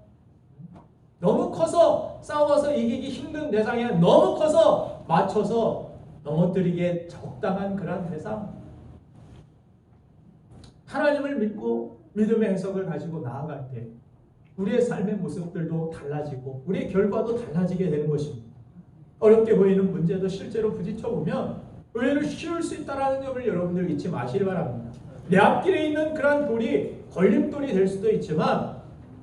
너무 커서 싸워서 이기기 힘든 대상이 아니라 너무 커서 맞춰서 넘어뜨리기에 적당한 그런 대상. 하나님을 믿고 믿음의 해석을 가지고 나아갈 때 우리의 삶의 모습들도 달라지고 우리의 결과도 달라지게 되는 것입니다. 어렵게 보이는 문제도 실제로 부딪혀 보면 의외로 쉬울 수 있다는 점을 여러분들 잊지 마시기 바랍니다. 내 앞길에 있는 그런 돌이 걸림돌이 될 수도 있지만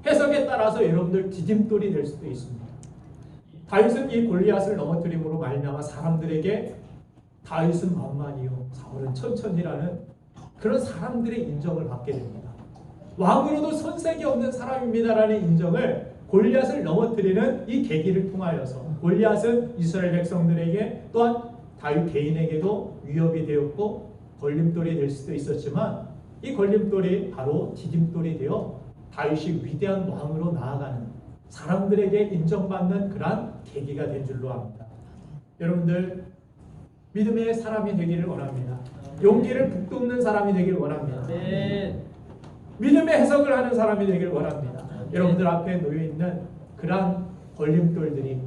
해석에 따라서 여러분들 디딤돌이 될 수도 있습니다. 다윗은 이 골리앗을 넘어뜨림으로 말미암아 사람들에게 다윗은 만만이요 사울은 천천히라는 그런 사람들의 인정을 받게 됩니다. 왕으로도 손색이 없는 사람입니다라는 인정을 골리앗을 넘어뜨리는 이 계기를 통하여서, 골리앗은 이스라엘 백성들에게 또한 다윗 개인에게도 위협이 되었고 걸림돌이 될 수도 있었지만 이 걸림돌이 바로 디딤돌이 되어 다윗이 위대한 왕으로 나아가는, 사람들에게 인정받는 그러한 계기가 된 줄로 압니다. 여러분들 믿음의 사람이 되기를 원합니다. 용기를 북돋는 사람이 되기를 원합니다. 믿음의 해석을 하는 사람이 되기를 원합니다. 여러분들 앞에 놓여있는 그러한 걸림돌들이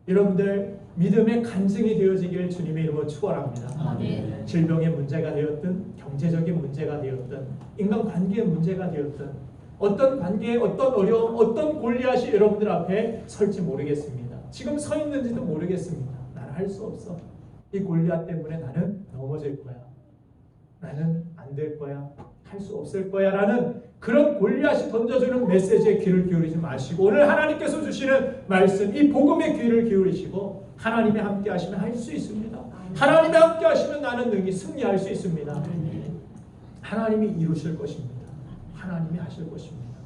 여러분들 믿음의 간증이 되어지기를 주님의 이름으로 축원합니다. 질병의 문제가 되었든 경제적인 문제가 되었든 인간관계의 문제가 되었든 어떤 관계에 어떤 어려움, 어떤 골리앗이 여러분들 앞에 설지 모르겠습니다. 지금 서 있는지도 모르겠습니다. 나는 할 수 없어. 이 골리앗 때문에 나는 넘어질 거야. 나는 안 될 거야. 할 수 없을 거야 라는 그런 골리앗이 던져주는 메시지에 귀를 기울이지 마시고 오늘 하나님께서 주시는 말씀, 이 복음에 귀를 기울이시고 하나님이 함께 하시면 할 수 있습니다. 하나님이 함께 하시면 나는 능히 승리할 수 있습니다. 하나님이 이루실 것입니다. 하나님이 하실 것입니다.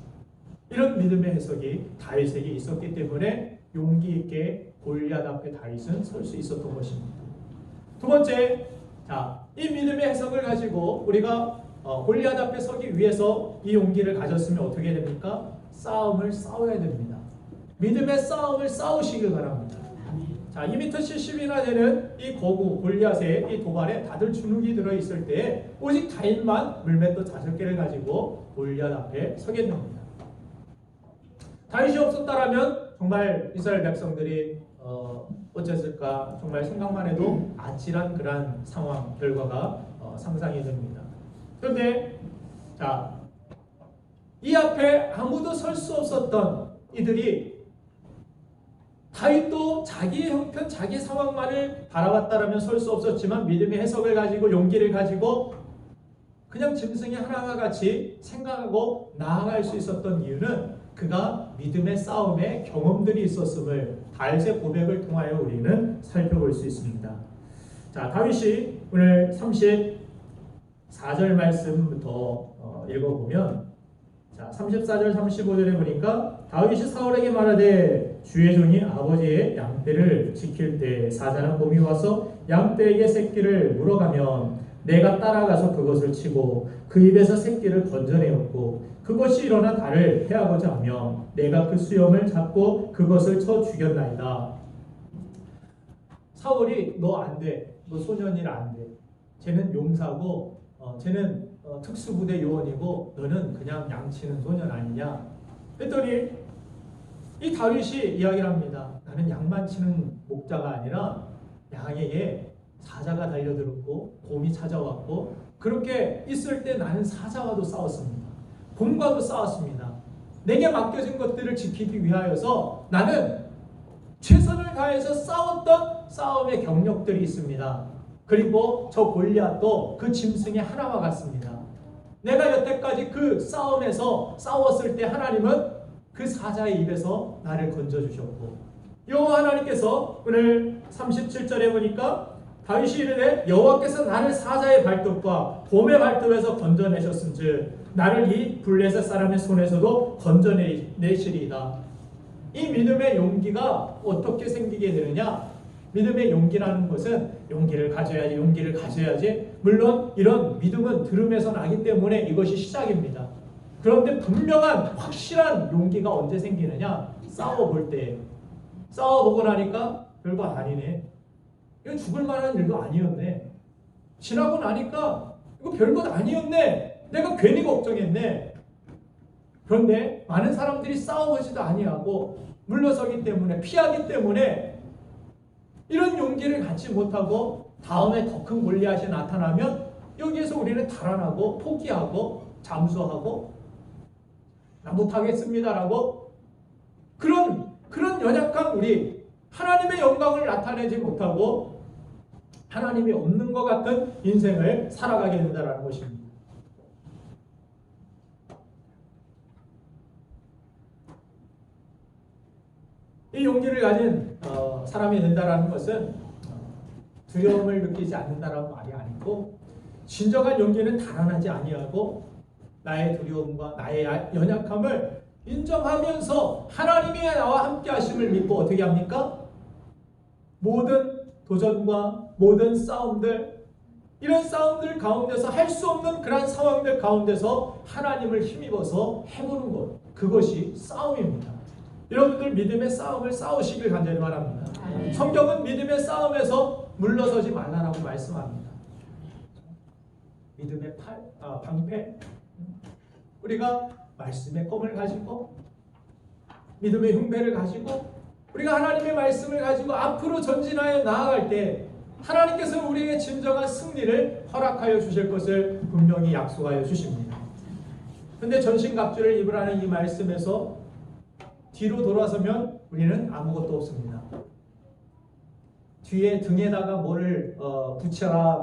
이런 믿음의 해석이 다윗에게 있었기 때문에 용기 있게 골리앗 앞에 다윗은 설 수 있었던 것입니다. 두 번째, 이 믿음의 해석을 가지고 우리가 골리앗 앞에 서기 위해서 이 용기를 가졌으면 어떻게 됩니까? 싸움을 싸워야 됩니다. 믿음의 싸움을 싸우시길 바랍니다. 2m 70이나 되는 이 거구 골리앗의 이 도발에 다들 주눅이 들어있을 때 오직 다윗만 물맷돌 5개를 가지고 골리앗 앞에 서겠습니다. 다윗이 없었다라면 정말 이스라엘 백성들이 어땠을까 정말 생각만 해도 아찔한 그러한 상황 결과가 상상이 됩니다. 그런데 이 앞에 아무도 설 수 없었던 이들이 다윗도 자기의 형편, 자기 상황만을 바라봤다라면 설 수 없었지만 믿음의 해석을 가지고 용기를 가지고 그냥 짐승이 하나와 같이 생각하고 나아갈 수 있었던 이유는 그가 믿음의 싸움에 경험들이 있었음을 다윗의 고백을 통하여 우리는 살펴볼 수 있습니다. 다윗이 오늘 34절 말씀부터 읽어보면 34절 35절에 보니까 다윗이 사울에게 말하되 주의 종이 아버지의 양떼를 지킬 때 사자나 곰이 와서 양떼에게 새끼를 물어가면 내가 따라가서 그것을 치고 그 입에서 새끼를 건져내었고 그것이 일어나 나를 해하고자 하며 내가 그 수염을 잡고 그것을 쳐 죽였나이다. 사울이 너 안 돼. 너 소년이라 안 돼. 쟤는 용사고 쟤는 특수부대 요원이고 너는 그냥 양치는 소년 아니냐. 했더니 이 다윗이 이야기를 합니다. 나는 양만 치는 목자가 아니라 양에게 사자가 달려들었고 곰이 찾아왔고 그렇게 있을 때 나는 사자와도 싸웠습니다. 곰과도 싸웠습니다. 내게 맡겨진 것들을 지키기 위하여서 나는 최선을 다해서 싸웠던 싸움의 경력들이 있습니다. 그리고 저 골리앗도 그 짐승의 하나와 같습니다. 내가 여태까지 그 싸움에서 싸웠을 때 하나님은 그 사자의 입에서 나를 건져주셨고 여호와 하나님께서 오늘 37절에 보니까 다윗이 이르되 여호와께서 나를 사자의 발톱과 곰의 발톱에서 건져내셨은즉 나를 이 블레셋 사람의 손에서도 건져내시리이다. 이 믿음의 용기가 어떻게 생기게 되느냐? 믿음의 용기라는 것은 용기를 가져야지. 물론 이런 믿음은 들음에서 나기 때문에 이것이 시작입니다. 그런데 분명한 확실한 용기가 언제 생기느냐? 싸워볼 때. 싸워보고 나니까 별거 아니네. 이거 죽을 만한 일도 아니었네. 지나고 나니까 이거 별것 아니었네. 내가 괜히 걱정했네. 그런데 많은 사람들이 싸워보지도 아니하고 물러서기 때문에 피하기 때문에 이런 용기를 갖지 못하고 다음에 더 큰 골리앗이 나타나면 여기에서 우리는 달아나고 포기하고 잠수하고 나 못하겠습니다라고 그런 연약한 우리 하나님의 영광을 나타내지 못하고 하나님이 없는 것 같은 인생을 살아가게 된다는 것입니다. 이 용기를 가진 사람이 된다는 것은 두려움을 느끼지 않는다는 말이 아니고 진정한 용기는 달아나지 아니하고 나의 두려움과 나의 연약함을 인정하면서 하나님이 나와 함께 하심을 믿고 어떻게 합니까? 모든 도전과 모든 싸움들 이런 싸움들 가운데서 할 수 없는 그런 상황들 가운데서 하나님을 힘입어서 해보는 것 그것이 싸움입니다. 여러분들 믿음의 싸움을 싸우시길 간절히 바랍니다. 성경은 믿음의 싸움에서 물러서지 말라라고 말씀합니다. 믿음의 방패 우리가 말씀의 껌을 가지고 믿음의 흉배를 가지고 우리가 하나님의 말씀을 가지고 앞으로 전진하여 나아갈 때 하나님께서 우리에게 진정한 승리를 허락하여 주실 것을 분명히 약속하여 주십니다. 그런데 전신갑주를 입으라는 이 말씀에서 뒤로 돌아서면 우리는 아무것도 없습니다. 뒤에 등에다가 뭐를 붙여라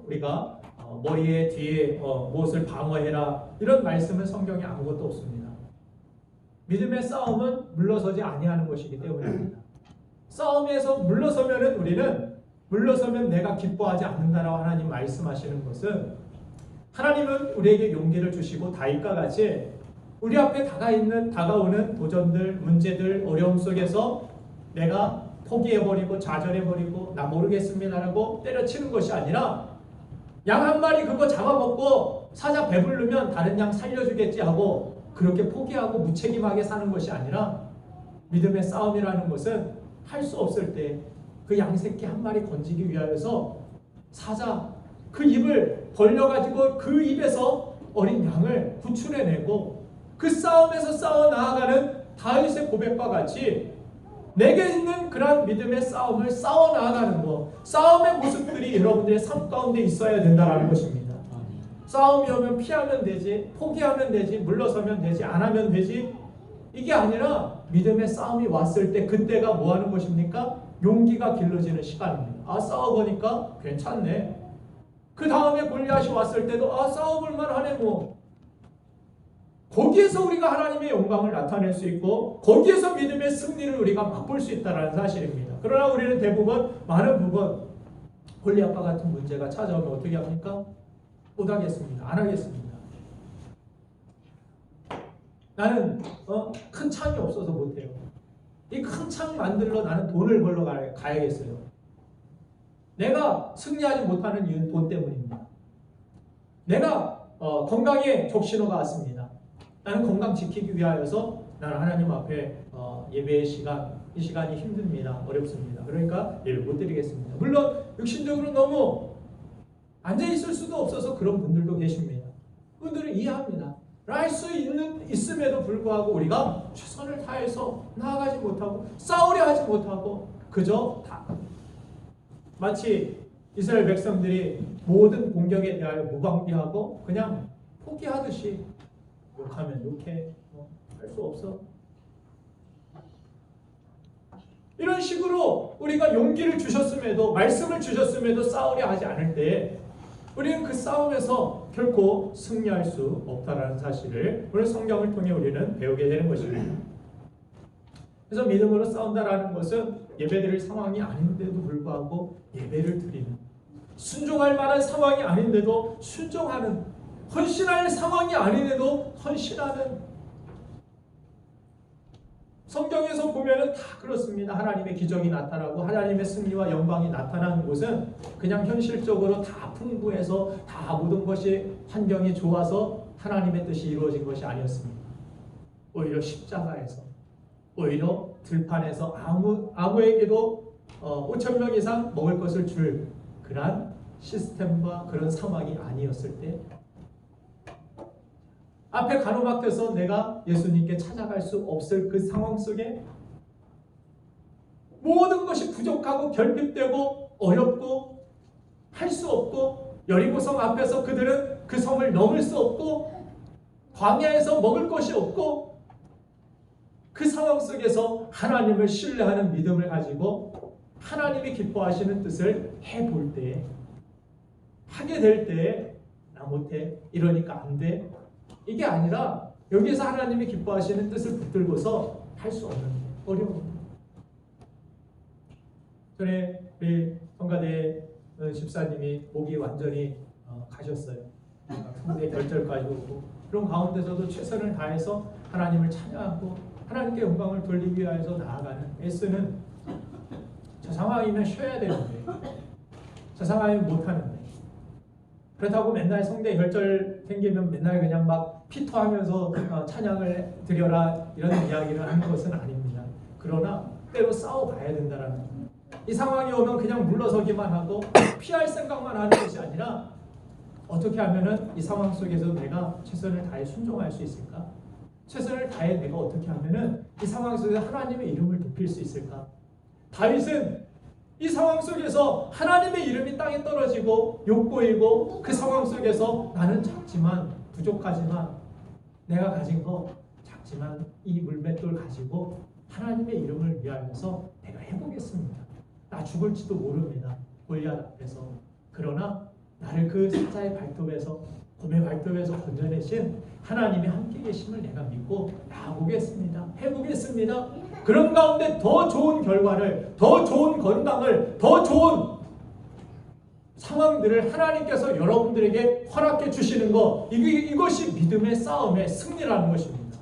우리가 머리에 뒤에 무엇을 방어해라 이런 말씀은 성경에 아무것도 없습니다. 믿음의 싸움은 물러서지 아니하는 것이기 때문입니다. 싸움에서 물러서면은 우리는 물러서면 내가 기뻐하지 않는다라고 하나님 말씀하시는 것은 하나님은 우리에게 용기를 주시고 다윗과 같이 우리 앞에 다가오는 도전들, 문제들, 어려움 속에서 내가 포기해버리고 좌절해버리고 나 모르겠습니다라고 때려치는 것이 아니라 양 한 마리 그거 잡아먹고 사자 배부르면 다른 양 살려주겠지 하고 그렇게 포기하고 무책임하게 사는 것이 아니라 믿음의 싸움이라는 것은 할 수 없을 때 그 양새끼 한 마리 건지기 위하여서 사자 그 입을 벌려가지고 그 입에서 어린 양을 구출해내고 그 싸움에서 싸워 나아가는 다윗의 고백과 같이 내게 있는 그러한 믿음의 싸움을 싸워 나아가는 것 싸움의 모습들이 여러분들의 삶 가운데 있어야 된다는 것입니다. 싸움이 오면 피하면 되지 포기하면 되지 물러서면 되지 안 하면 되지 이게 아니라 믿음의 싸움이 왔을 때 그때가 뭐 하는 것입니까? 용기가 길러지는 시간입니다. 싸워보니까 괜찮네. 그 다음에 골리앗이 왔을 때도 싸워볼만 하네 뭐. 거기에서 우리가 하나님의 영광을 나타낼 수 있고 거기에서 믿음의 승리를 우리가 맛볼 수 있다는 사실입니다. 그러나 우리는 대부분 많은 부분 골리앗과 같은 문제가 찾아오면 어떻게 합니까? 못하겠습니다. 안 하겠습니다. 나는 큰 창이 없어서 못해요. 이 큰 창 만들러 나는 돈을 벌러 가야겠어요. 내가 승리하지 못하는 이유는 돈 때문입니다. 내가 건강에 적신호가 왔습니다. 나는 건강 지키기 위하여서 나는 하나님 앞에 예배의 시간, 이 시간이 힘듭니다. 어렵습니다. 그러니까 예배 못 드리겠습니다. 물론 육신적으로 너무 앉아있을 수도 없어서 그런 분들도 계십니다. 그분들은 이해합니다. 할 수 있음에도 불구하고 우리가 최선을 다해서 나아가지 못하고 싸우려 하지 못하고 그저 다 마치 이스라엘 백성들이 모든 공격에 대하여 무방비하고 그냥 포기하듯이 욕하면 욕해, 할 수 없어. 이런 식으로 우리가 용기를 주셨음에도 말씀을 주셨음에도 싸우려 하지 않을 때 우리는 그 싸움에서 결코 승리할 수 없다라는 사실을 오늘 성경을 통해 우리는 배우게 되는 것입니다. 그래서 믿음으로 싸운다라는 것은 예배드릴 상황이 아닌데도 불구하고 예배를 드리는, 순종할 만한 상황이 아닌데도 순종하는, 헌신할 상황이 아닌데도 헌신하는. 성경에서 보면은 다 그렇습니다. 하나님의 기적이 나타나고 하나님의 승리와 영광이 나타나는 곳은 그냥 현실적으로 다 풍부해서 다 모든 것이 환경이 좋아서 하나님의 뜻이 이루어진 것이 아니었습니다. 오히려 십자가에서, 오히려 들판에서 아무에게도 5,000명 이상 먹을 것을 줄 그러한 시스템과 그런 상황이 아니었을 때 앞에 가로막혀서 내가 예수님께 찾아갈 수 없을 그 상황 속에 모든 것이 부족하고 결핍되고 어렵고 할 수 없고 여리고성 앞에서 그들은 그 성을 넘을 수 없고 광야에서 먹을 것이 없고 그 상황 속에서 하나님을 신뢰하는 믿음을 가지고 하나님이 기뻐하시는 뜻을 해볼 때, 하게 될 때 나 못해, 이러니까 안 돼, 이게 아니라 여기에서 하나님이 기뻐하시는 뜻을 붙들고서 할 수 없는 어려운. 전에 우리 성가대 집사님이 목이 완전히 가셨어요. 풍대 결절까지 오고 그런 가운데서도 최선을 다해서 하나님을 찬양하고 하나님께 영광을 돌리기 위해서 나아가는 애쓰는, 저 상황이면 쉬어야 되는데 저 상황이면 못하는데, 그렇다고 맨날 성대 결절 생기면 맨날 그냥 막 피토하면서 찬양을 드려라 이런 이야기를 하는 것은 아닙니다. 그러나 때로 싸워가야 된다는 거예요. 이 상황이 오면 그냥 물러서기만 하고 피할 생각만 하는 것이 아니라 어떻게 하면은 이 상황 속에서 내가 최선을 다해 순종할 수 있을까? 최선을 다해 내가 어떻게 하면은 이 상황 속에서 하나님의 이름을 높일 수 있을까? 다윗은 이 상황 속에서 하나님의 이름이 땅에 떨어지고 욕보이고 그 상황 속에서 나는 작지만 부족하지만 내가 가진 거 작지만 이 물맷돌 가지고 하나님의 이름을 위하여서 내가 해보겠습니다. 나 죽을지도 모릅니다. 골리앗 앞에서. 그러나 나를 그 사자의 발톱에서, 곰의 발톱에서 건져내신 하나님이 함께 계심을 내가 믿고 나아보겠습니다. 해보겠습니다. 그런 가운데 더 좋은 결과를, 더 좋은 건강을, 더 좋은 상황들을 하나님께서 여러분들에게 허락해 주시는 것, 이것이 믿음의 싸움의 승리라는 것입니다.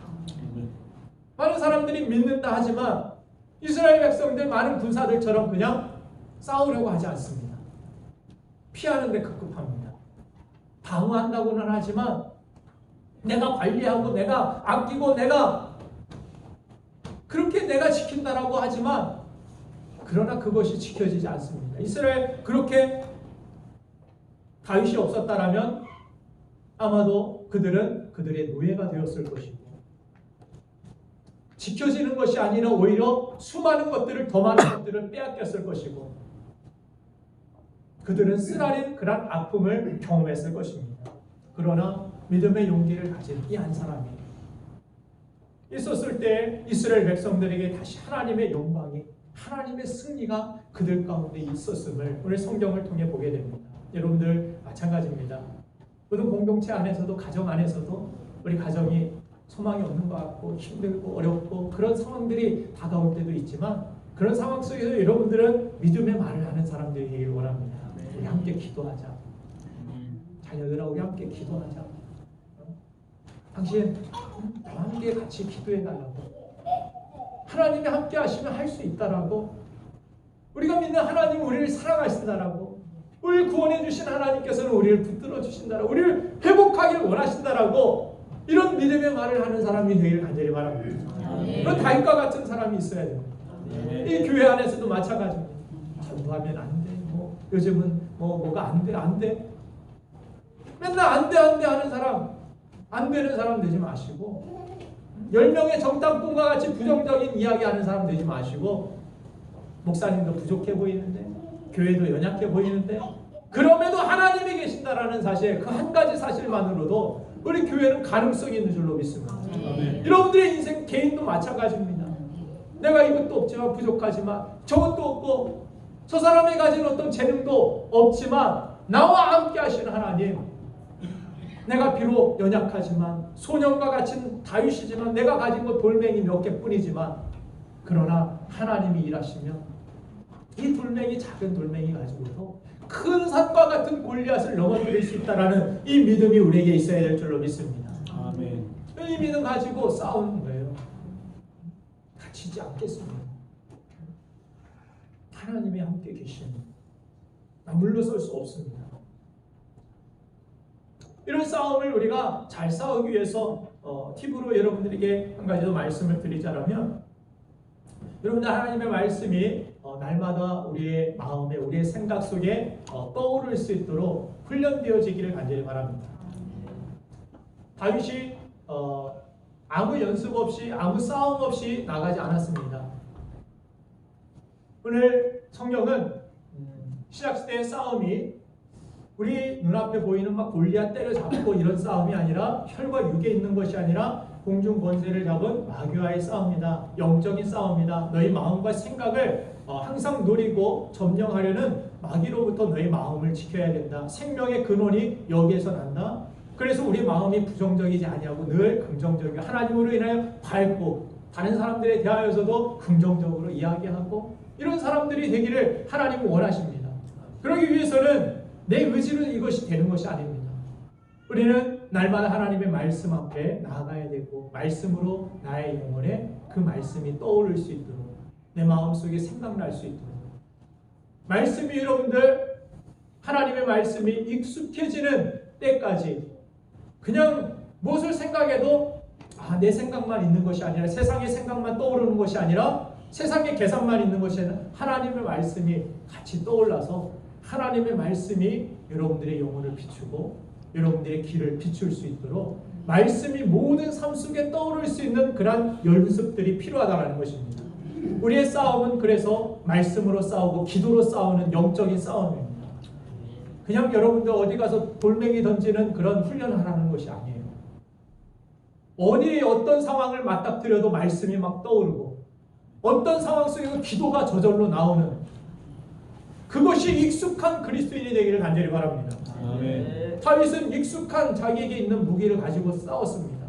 많은 사람들이 믿는다 하지만 이스라엘 백성들, 많은 군사들처럼 그냥 싸우려고 하지 않습니다. 피하는 데 급급합니다. 방어한다고는 하지만 내가 관리하고 내가 아끼고 내가 그렇게 내가 지킨다라고 하지만 그러나 그것이 지켜지지 않습니다. 이스라엘 그렇게 다윗이 없었다라면 아마도 그들은 그들의 노예가 되었을 것이고 지켜지는 것이 아니라 오히려 수많은 것들을, 더 많은 것들을 빼앗겼을 것이고 그들은 쓰라린 그런 아픔을 경험했을 것입니다. 그러나 믿음의 용기를 가진 이 한 사람이 있었을 때 이스라엘 백성들에게 다시 하나님의 영광이, 하나님의 승리가 그들 가운데 있었음을 오늘 성경을 통해 보게 됩니다. 여러분들 마찬가지입니다. 모든 공동체 안에서도, 가정 안에서도 우리 가정이 소망이 없는 것 같고 힘들고 어렵고 그런 상황들이 다가올 때도 있지만 그런 상황 속에서 여러분들은 믿음의 말을 하는 사람들이 되길 원합니다. 우리 함께 기도하자. 자녀들하고 우리 함께 기도하자. 당신 나와 함께 같이 기도해달라고. 하나님이 함께 하시면 할 수 있다라고. 우리가 믿는 하나님은 우리를 사랑하신다라고. 우리를 구원해 주신 하나님께서는 우리를 붙들어 주신다라고. 우리를 회복하길 원하신다라고. 이런 믿음의 말을 하는 사람이 되기를 간절히 바랍니다. 그런 다윗과 같은 사람이 있어야 됩니다. 이 교회 안에서도 마찬가지입니다. 전도하면 안 돼. 요즘은 뭐가 안 돼. 맨날 안 돼 하는 사람, 안 되는 사람 되지 마시고 10명의 정탐꾼과 같이 부정적인 이야기하는 사람 되지 마시고, 목사님도 부족해 보이는데, 교회도 연약해 보이는데, 그럼에도 하나님이 계신다라는 사실, 그 한 가지 사실만으로도 우리 교회는 가능성이 있는 줄로 믿습니다. 여러분들의 인생 개인도 마찬가지입니다. 내가 이것도 없지만, 부족하지만, 저것도 없고, 저 사람이 가진 어떤 재능도 없지만 나와 함께 하시는 하나님, 내가 비록 연약하지만 소년과 같은 다윗이지만 내가 가진 것 돌멩이 몇 개뿐이지만, 그러나 하나님이 일하시면 이 돌멩이, 작은 돌멩이 가지고도 큰 산과 같은 골리앗을 넘어뜨릴 수 있다라는 이 믿음이 우리에게 있어야 될 줄로 믿습니다. 아멘. 이 믿음 가지고 싸우는 거예요. 다치지 않겠습니다. 하나님이 함께 계시는, 물러설 수 없습니다. 이런 싸움을 우리가 잘 싸우기 위해서 팁으로 여러분들에게 한 가지 더 말씀을 드리자면, 여러분들 하나님의 말씀이 날마다 우리의 마음에, 우리의 생각 속에 떠오를 수 있도록 훈련되어지기를 간절히 바랍니다. 다윗이 아무 연습 없이, 아무 싸움 없이 나가지 않았습니다. 오늘 성경은 신약시대의 싸움이 우리 눈앞에 보이는 막 골리앗 때려잡고 이런 싸움이 아니라, 혈과 육에 있는 것이 아니라 공중 권세를 잡은 마귀와의 싸움이다. 영적인 싸움이다. 너희 마음과 생각을 항상 노리고 점령하려는 마귀로부터 너희 마음을 지켜야 된다. 생명의 근원이 여기에서 난다. 그래서 우리 마음이 부정적이지 아니하고 늘 긍정적이고, 하나님으로 인하여 밝고, 다른 사람들에 대하여서도 긍정적으로 이야기하고, 이런 사람들이 되기를 하나님은 원하십니다. 그러기 위해서는 내 의지로 이것이 되는 것이 아닙니다. 우리는 날마다 하나님의 말씀 앞에 나아가야 되고, 말씀으로 나의 영혼에 그 말씀이 떠오를 수 있도록, 내 마음속에 생각날 수 있도록, 말씀이, 여러분들 하나님의 말씀이 익숙해지는 때까지 그냥 무엇을 생각해도 내 생각만 있는 것이 아니라, 세상의 생각만 떠오르는 것이 아니라, 세상의 계산만 있는 것이 아니라 하나님의 말씀이 같이 떠올라서 하나님의 말씀이 여러분들의 영혼을 비추고 여러분들의 길을 비출 수 있도록 말씀이 모든 삶 속에 떠오를 수 있는 그런 연습들이 필요하다는 것입니다. 우리의 싸움은 그래서 말씀으로 싸우고 기도로 싸우는 영적인 싸움입니다. 그냥 여러분들 어디 가서 돌멩이 던지는 그런 훈련을 하라는 것이 아니에요. 어디 어떤 상황을 맞닥뜨려도 말씀이 막 떠오르고, 어떤 상황 속에서 기도가 저절로 나오는, 그것이 익숙한 그리스도인이 되기를 간절히 바랍니다. 아멘. 다윗은 익숙한 자기에게 있는 무기를 가지고 싸웠습니다.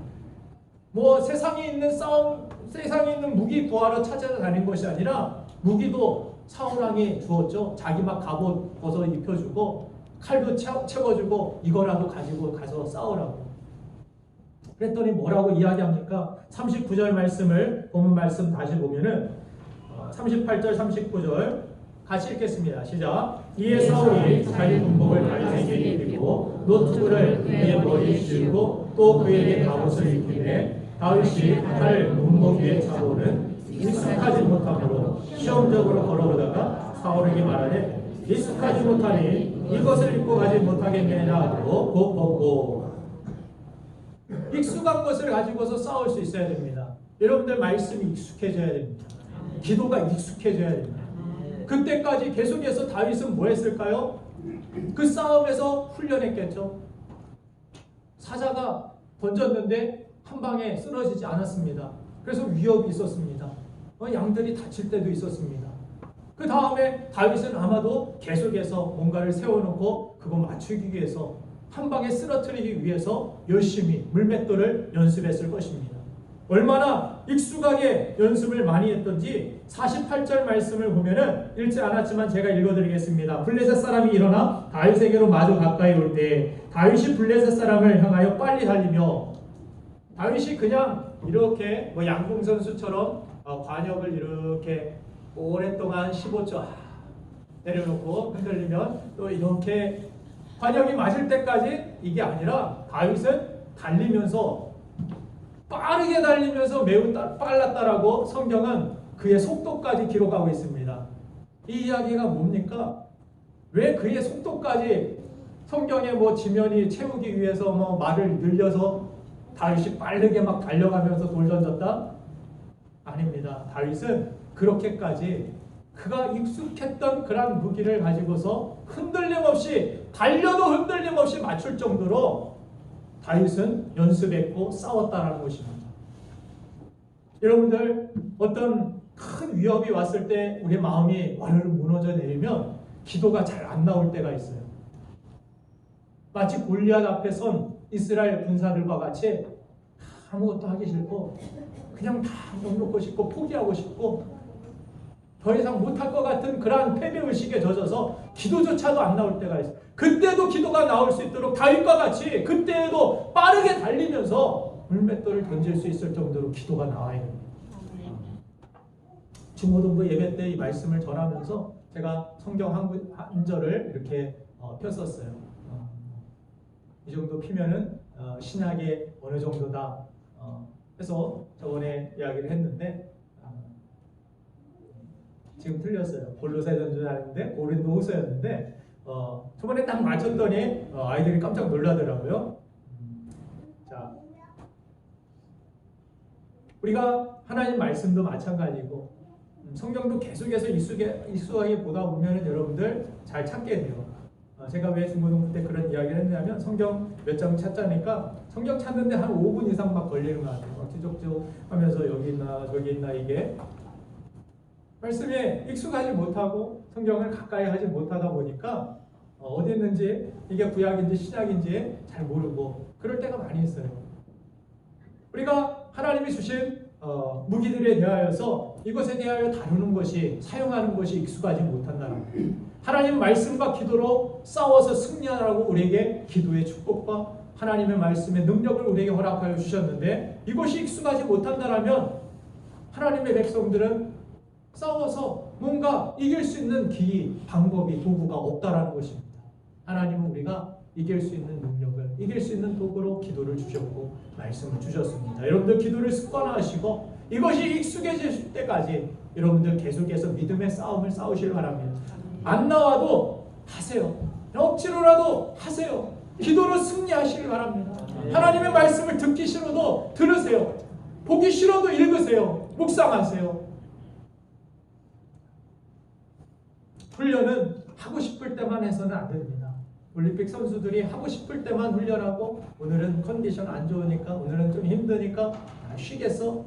세상에 있는 싸움, 세상에 있는 무기 구하러 찾아다닌 것이 아니라, 무기도 사울왕이 주었죠. 자기 막 갑옷 벗어 입혀주고 칼도 채워주고 이거라도 가지고 가서 싸우라고. 그랬더니 뭐라고 이야기합니까? 39절 말씀을, 본문 말씀 다시 보면은 38절 39절 같이 읽겠습니다. 시작. 이에 사울이 자기 군복을 다윗에게 입히고 노트구를 그의 머리에 씌우고 또 그에게 갑옷을 입히되, 다윗이 칼을 문복 위에 차고는 익숙하지 못하므로 시험적으로 걸어오다가 사울에게 말하되, 익숙하지 못하니 이것을 입고 가지 못하겠느냐 하고 곧 벗고. 익숙한 것을 가지고서 싸울 수 있어야 됩니다. 여러분들 말씀이 익숙해져야 됩니다. 기도가 익숙해져야 됩니다. 그때까지 계속해서 다윗은 뭐 했을까요? 그 싸움에서 훈련했겠죠. 사자가 던졌는데 한 방에 쓰러지지 않았습니다. 그래서 위협이 있었습니다. 양들이 다칠 때도 있었습니다. 그 다음에 다윗은 아마도 계속해서 뭔가를 세워놓고 그거 맞추기 위해서, 한 방에 쓰러뜨리기 위해서 열심히 물맷돌을 연습했을 것입니다. 얼마나 익숙하게 연습을 많이 했던지 48절 말씀을 보면은 읽지 않았지만 제가 읽어드리겠습니다. 블레셋 사람이 일어나 다윗에게로 마주 가까이 올 때 다윗이 블레셋 사람을 향하여 빨리 달리며, 다윗이 그냥 이렇게 양궁 선수처럼 관역을 이렇게 오랫동안 15초 내려놓고 흔들리면 또 이렇게 관역이 맞을 때까지, 이게 아니라 다윗은 달리면서, 빠르게 달리면서 매우 빨랐다라고 성경은 그의 속도까지 기록하고 있습니다. 이 이야기가 뭡니까? 왜 그의 속도까지 성경에 지면이 채우기 위해서 말을 늘려서 다윗이 빠르게 막 달려가면서 돌 던졌다? 아닙니다. 다윗은 그렇게까지 그가 익숙했던 그런 무기를 가지고서 흔들림 없이 달려도 흔들림 없이 맞출 정도로 다윗은 연습했고 싸웠다는 것입니다. 여러분들 어떤 큰 위협이 왔을 때 우리 마음이 와르르 무너져 내리면 기도가 잘 안 나올 때가 있어요. 마치 골리앗 앞에 선 이스라엘 군사들과 같이 아무것도 하기 싫고 그냥 다 넉놓고 싶고 포기하고 싶고 더 이상 못할 것 같은 그러한 패배의식에 젖어서 기도조차도 안 나올 때가 있어요. 그때도 기도가 나올 수 있도록 다윗과 같이 그때에도 빠르게 달리면서 물맷돌을 던질 수 있을 정도로 기도가 나와야 됩니다. 중고등부 예배 때 이 말씀을 전하면서 제가 성경 한 절을 이렇게 폈었어요. 이 정도 피면은 신약의 어느 정도다 해서 저번에 이야기를 했는데 지금 틀렸어요. 골로새전서 하는데 고린도후서였는데 저번에 딱 맞췄더니 아이들이 깜짝 놀라더라고요. 자, 우리가 하나님 말씀도 마찬가지고 성경도 계속해서 익숙하게 보다 보면 여러분들 잘 찾게 돼요. 제가 왜 중고등부 때 그런 이야기를 했냐면 성경 몇 장 찾자니까 성경 찾는데 한 5분 이상 막 걸리는 것 같아요. 막 뒤적뒤적 하면서 여기 있나 저기 있나 이게 말씀에 익숙하지 못하고 성경을 가까이 하지 못하다 보니까 어디 있는지 이게 구약인지 신약인지 잘 모르고 그럴 때가 많이 있어요. 우리가 하나님이 주신 무기들에 대하여서 이것에 대하여 다루는 것이 사용하는 것이 익숙하지 못한다는 거예요. 하나님 말씀과 기도로 싸워서 승리하라고 우리에게 기도의 축복과 하나님의 말씀의 능력을 우리에게 허락하여 주셨는데 이것이 익숙하지 못한다면 하나님의 백성들은 싸워서 뭔가 이길 수 있는 기회, 방법이, 도구가 없다라는 것입니다. 하나님은 우리가 이길 수 있는 능력을, 이길 수 있는 도구로 기도를 주셨고 말씀을 주셨습니다. 여러분들 기도를 습관화하시고 이것이 익숙해질 때까지 여러분들 계속해서 믿음의 싸움을 싸우시길 바랍니다. 안 나와도 하세요. 억지로라도 하세요. 기도로 승리하시길 바랍니다. 하나님의 말씀을 듣기 싫어도 들으세요. 보기 싫어도 읽으세요. 묵상하세요. 훈련은 하고 싶을 때만 해서는 안 됩니다. 올림픽 선수들이 하고 싶을 때만 훈련하고 오늘은 컨디션 안 좋으니까 오늘은 좀 힘드니까 쉬겠어?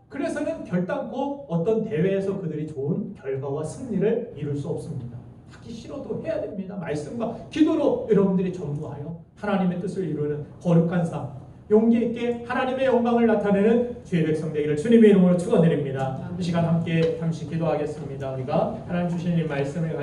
그래서는 결단코 어떤 대회에서 그들이 좋은 결과와 승리를 이룰 수 없습니다. 하기 싫어도 해야 됩니다. 말씀과 기도로 여러분들이 전부하여 하나님의 뜻을 이루는 거룩한 삶, 용기 있게 하나님의 영광을 나타내는 주의 백성 되기를 주님의 이름으로 축원드립니다. 이 시간 함께 잠시 기도하겠습니다. 우리가 하나님 주신 이 말씀을